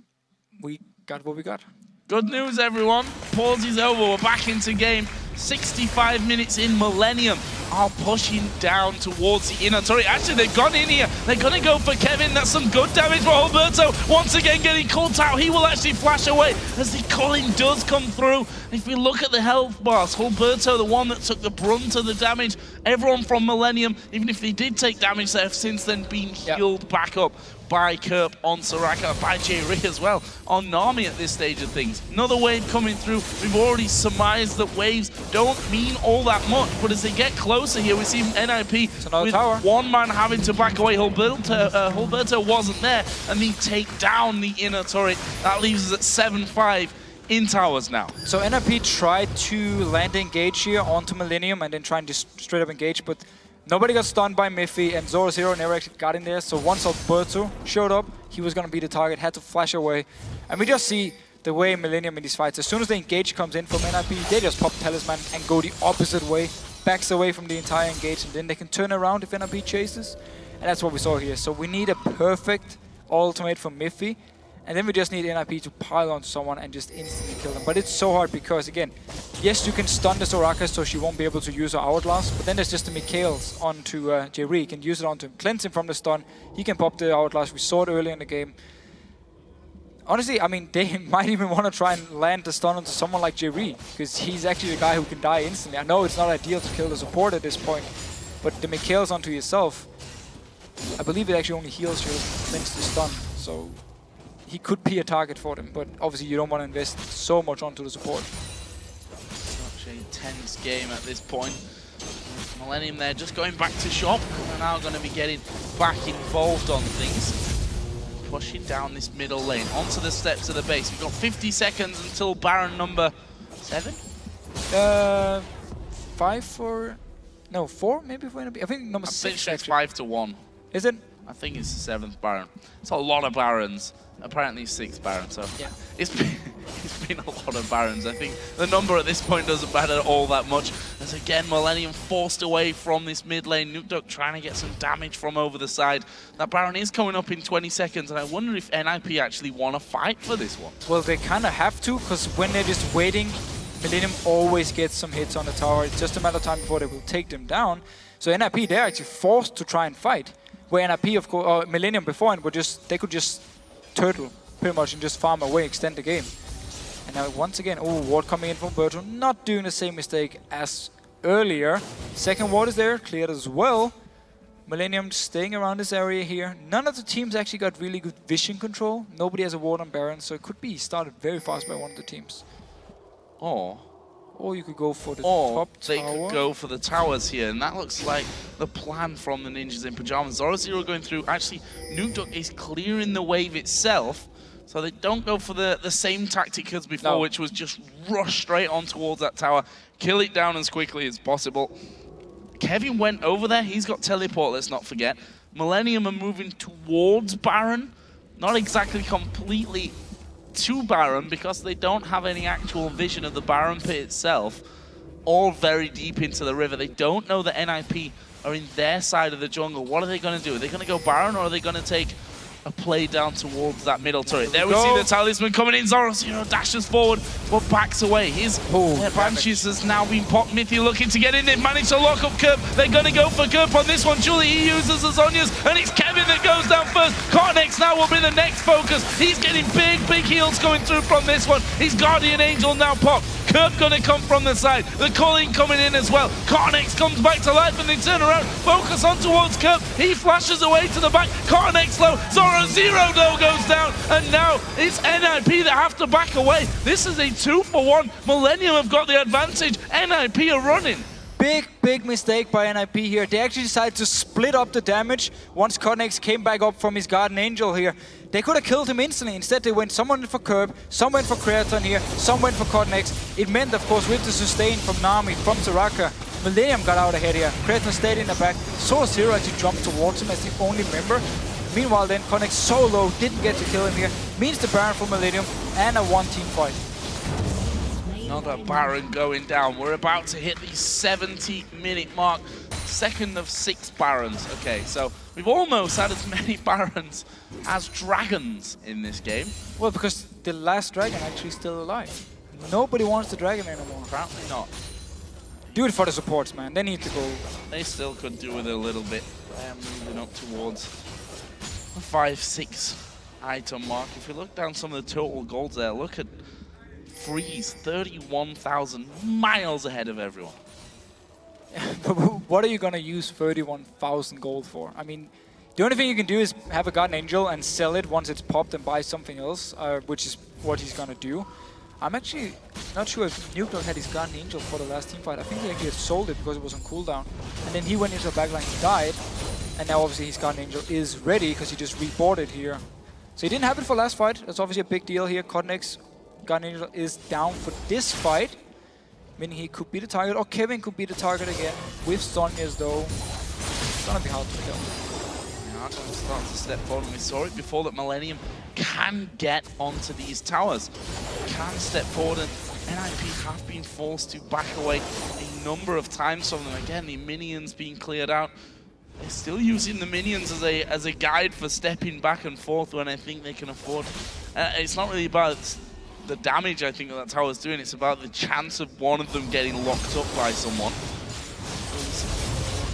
we got what we got. Good news, everyone. Pause is over. We're back into game. 65 minutes in. Millenium are pushing down towards the inner turret. Actually, they've gone in here. They're going to go for Kevin. That's some good damage for Alberto. Once again, getting caught out. He will actually flash away as the calling does come through. If we look at the health bars, Alberto, the one that took the brunt of the damage. Everyone from Millenium, even if they did take damage, they have since then been healed back up by Kerp on Soraka, by J-Rick as well, on Nami at this stage of things. Another wave coming through. We've already surmised that waves don't mean all that much, but as they get closer here, we see NiP with tower. One man having to back away. Alberto wasn't there, and they take down the inner turret. That leaves us at 7-5 in towers now. So NiP tried to land engage here onto Millenium and then try and just straight up engage, but nobody got stunned by Miffy, and Zoro never actually got in there. So once Alberto showed up, he was going to be the target, had to flash away. And we just see the way Millenium in these fights, as soon as the engage comes in from NiP, they just pop Talisman and go the opposite way, backs away from the entire engage, and then they can turn around if NiP chases. And that's what we saw here. So we need a perfect ultimate from Miffy, and then we just need NiP to pile onto someone and just instantly kill them. But it's so hard because, again, yes, you can stun the Soraka so she won't be able to use her Hourglass, but then there's just the Mikhails onto Jerry. You can use it onto him, cleanse him from the stun. He can pop the Hourglass. We saw it early in the game. Honestly, I mean, they might even want to try and land the stun onto someone like Jerry, because he's actually the guy who can die instantly. I know it's not ideal to kill the support at this point, but the Mikhails onto yourself, I believe it actually only heals you, cleanse the stun. So he could be a target for them, but obviously you don't want to invest so much onto the support. Such a tense game at this point. Millenium there just going back to shop. We're now going to be getting back involved on things. Pushing down this middle lane onto the steps of the base. We've got 50 seconds until Baron number 7? 5 for... No, 4 maybe for NiP? I think number 6 it's 5 to 1. Is it? I think it's the 7th Baron. It's a lot of Barons. Apparently 6th Baron, so yeah. It's been a lot of Barons. I think the number at this point doesn't matter all that much. As again, Millenium forced away from this mid lane. Nukeduck trying to get some damage from over the side. That Baron is coming up in 20 seconds, and I wonder if NiP actually want to fight for this one. Well, they kind of have to, because when they're just waiting, Millenium always gets some hits on the tower. It's just a matter of time before they will take them down. So NiP, they're actually forced to try and fight. Where NiP, of course, or Millenium beforehand, they could just turtle pretty much and just farm away, extend the game. And now once again, ward coming in from Berto, not doing the same mistake as earlier. Second ward is there, cleared as well. Millenium staying around this area here. None of the teams actually got really good vision control. Nobody has a ward on Baron, so it could be started very fast by one of the teams. Or you could go for the top tower. They could go for the towers here, and that looks like the plan from the Ninjas in Pyjamas. Zoro going through. Actually, Nukeduck is clearing the wave itself, so they don't go for the same tactic as before, which was just rush straight on towards that tower, kill it down as quickly as possible. Kevin went over there. He's got teleport, let's not forget. Millenium are moving towards Baron. Not exactly completely to Baron, because they don't have any actual vision of the Baron pit itself, all very deep into the river. They don't know that NiP are in their side of the jungle. What are they going to do? Are they going to go Baron, or are they going to take a play down towards that middle turret. There we see the talisman coming in. Zoro dashes forward, but backs away. His Banshees has now been popped. Mithy looking to get in. They've managed to lock up Kerp. They're going to go for Kerp on this one. Julie, he uses the Zonias, and it's Kevin that goes down first. Cornex now will be the next focus. He's getting big heals going through from this one. His Guardian Angel now popped. Kerp going to come from the side. The Culling coming in as well. Cornex comes back to life and they turn around. Focus on towards Kerp. He flashes away to the back. Cornex low. Zoro Zero though goes down. And now it's NiP that have to back away. This is a 2-for-1. Millenium have got the advantage. NiP are running. Big mistake by NiP here. They actually decided to split up the damage once Cornex came back up from his Guardian Angel here. They could have killed him instantly. Instead, they went someone for Kerp, some went for Creaton here, some went for Cornex. It meant, of course, with the sustain from Nami, from Soraka, Millenium got out ahead here. Creaton stayed in the back. Saw Zero actually jump towards him as the only member. Meanwhile, then Cornex so low, didn't get to kill him here. Means the Baron for Millenium and a one-team fight. Another Baron going down. We're about to hit the 70-minute mark. Second of 6 Barons. Okay, so we've almost had as many Barons as dragons in this game. Well, because the last dragon actually is still alive. Nobody wants the dragon anymore. Apparently not. Do it for the supports, man. They need to go. They still could do with it a little bit. They're moving up towards the 5-6 item mark. If you look down some of the total golds there, look at Freeze, 31,000 miles ahead of everyone. But what are you going to use 31,000 gold for? I mean, the only thing you can do is have a Guardian Angel and sell it once it's popped and buy something else, which is what he's going to do. I'm actually not sure if Nuke had his Guardian Angel for the last team fight. I think he actually had sold it because it was on cooldown. And then he went into the backline, he died. And now obviously his Guardian Angel is ready because he just rebought it here. So he didn't have it for last fight. That's obviously a big deal here. Cornex Guardian Angel is down for this fight. Meaning he could be the target, or Kevin could be the target again. With Sonya's though, it's gonna be hard to kill. They are going to start to step forward. We saw it before that Millenium can get onto these towers. Can step forward, and NiP have been forced to back away a number of times from them. Again, the minions being cleared out. They're still using the minions as a guide for stepping back and forth when I think they can afford. It's not really about the damage I think that tower's doing, it's about the chance of one of them getting locked up by someone.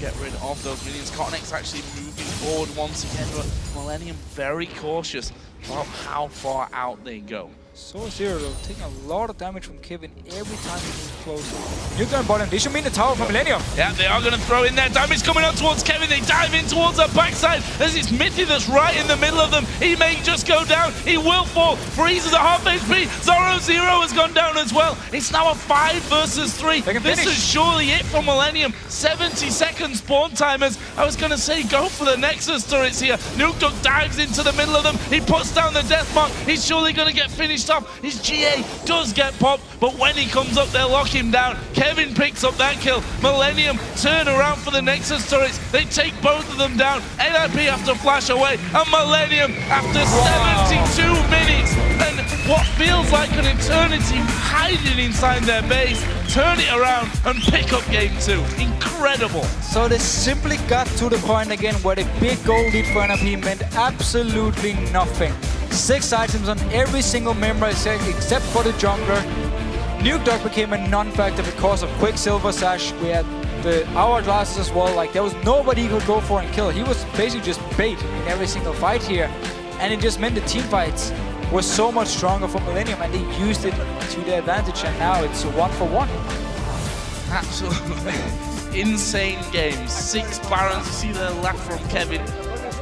Get rid of those minions. Cornex actually moving forward once again, but Millenium very cautious about how far out they go. So Zero though, taking a lot of damage from Kevin every time he moves closer. Nuke down bottom, they should mean the tower from Millenium. Yeah, they are going to throw in there. Damage coming up towards Kevin. They dive in towards the backside as it's Mithy that's right in the middle of them. He may just go down. He will fall. Freeze is at half HP. Zoro Zero has gone down as well. It's now a 5 versus 3. This is surely it for Millenium. 70 seconds spawn timers. I was going to say go for the Nexus turrets here. Nuke Duck dives into the middle of them. He puts down the death mark. He's surely going to get finished off. His GA does get popped, but when he comes up, they'll lock him down. Kevin picks up that kill. Millenium turn around for the Nexus turrets. They take both of them down. NiP have to flash away, and Millenium, after 72 minutes and what feels like an eternity hiding inside their base, turn it around and pick up game 2. Incredible. So they simply got to the point again where the big goal lead for NiP meant absolutely nothing. 6 items on every single member except for the jungler. Nuke Dog became a non-factor because of Quicksilver Sash. We had the hourglasses as well. Like, there was nobody he could go for and kill. He was basically just bait in every single fight here. And it just meant the team fights were so much stronger for Millenium, and they used it to their advantage, and now it's a 1-for-1. Absolutely insane game. 6 Barons. You see the laugh from Kevin.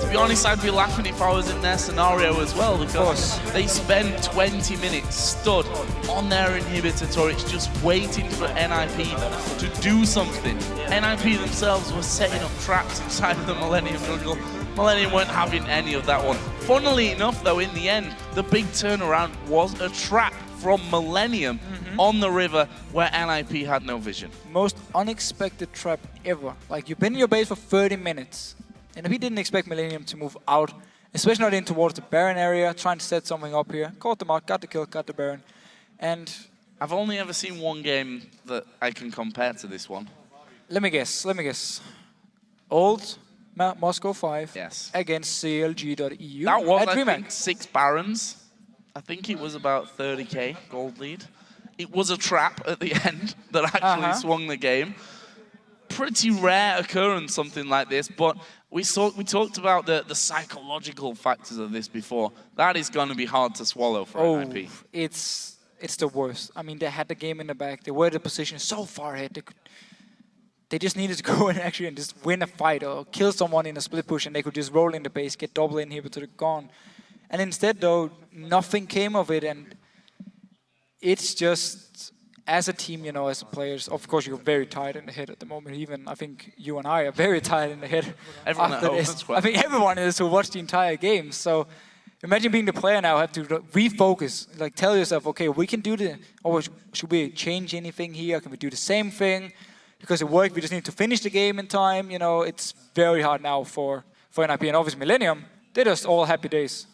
To be honest, I'd be laughing if I was in their scenario as well, because they spend 20 minutes stood on their inhibitor turrets just waiting for NiP to do something. NiP themselves were setting up traps inside of the Millenium jungle. Millenium weren't having any of that one. Funnily enough though, in the end, the big turnaround was a trap from Millenium on the river where NiP had no vision. Most unexpected trap ever. Like, you've been in your base for 30 minutes. And we didn't expect Millenium to move out, especially not in towards the Baron area, trying to set something up here. Caught them out, got the kill, got the Baron. And I've only ever seen one game that I can compare to this one. Let me guess. Old, Moscow 5 Yes. against CLG.EU. That was, at I DreamHack. think, 6 Barons. I think it was about 30k gold lead. It was a trap at the end that actually swung the game. Pretty rare occurrence, something like this, but we talked about the psychological factors of this before. That is going to be hard to swallow for NiP. It's the worst. I mean, they had the game in the back. They were in the position so far ahead. They just needed to go in actually and just win a fight or kill someone in a split push, and they could just roll in the base, get double inhibitor gone. And instead, though, nothing came of it, and it's just, as a team, you know, as players, of course, you're very tired in the head at the moment. Even I think you and I are very tired in the head. Everyone after this. as well. I think everyone is who watched the entire game. So imagine being the player now, have to refocus, like tell yourself, okay, we can do the, or should we change anything here? Can we do the same thing? Because it worked, we just need to finish the game in time. You know, it's very hard now for NiP, and obviously Millenium, they're just all happy days.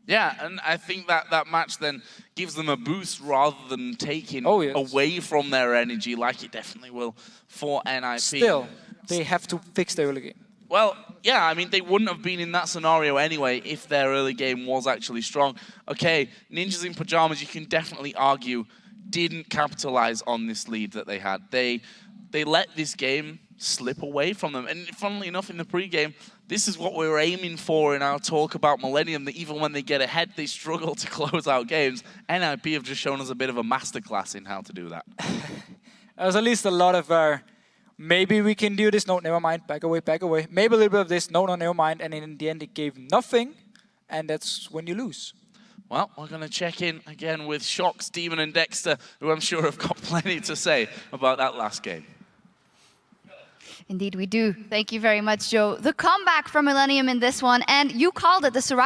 Yeah, and I think that match then gives them a boost rather than taking away from their energy, like it definitely will for NiP. Still, they have to fix the early game. Well, yeah, I mean, they wouldn't have been in that scenario anyway if their early game was actually strong. Okay, Ninjas in Pyjamas, you can definitely argue, didn't capitalize on this lead that they had. They let this game slip away from them. And funnily enough, in the pre-game, this is what we were aiming for in our talk about Millenium, that even when they get ahead, they struggle to close out games. NiP have just shown us a bit of a masterclass in how to do that. There's at least a lot of, maybe we can do this, no, never mind, back away, back away. Maybe a little bit of this, no, never mind. And in the end, it gave nothing, and that's when you lose. Well, we're going to check in again with Shox, Demon, and Dexter, who I'm sure have got plenty to say about that last game. Indeed, we do. Thank you very much, Joe. The comeback from Millenium in this one, and you called it the Soraka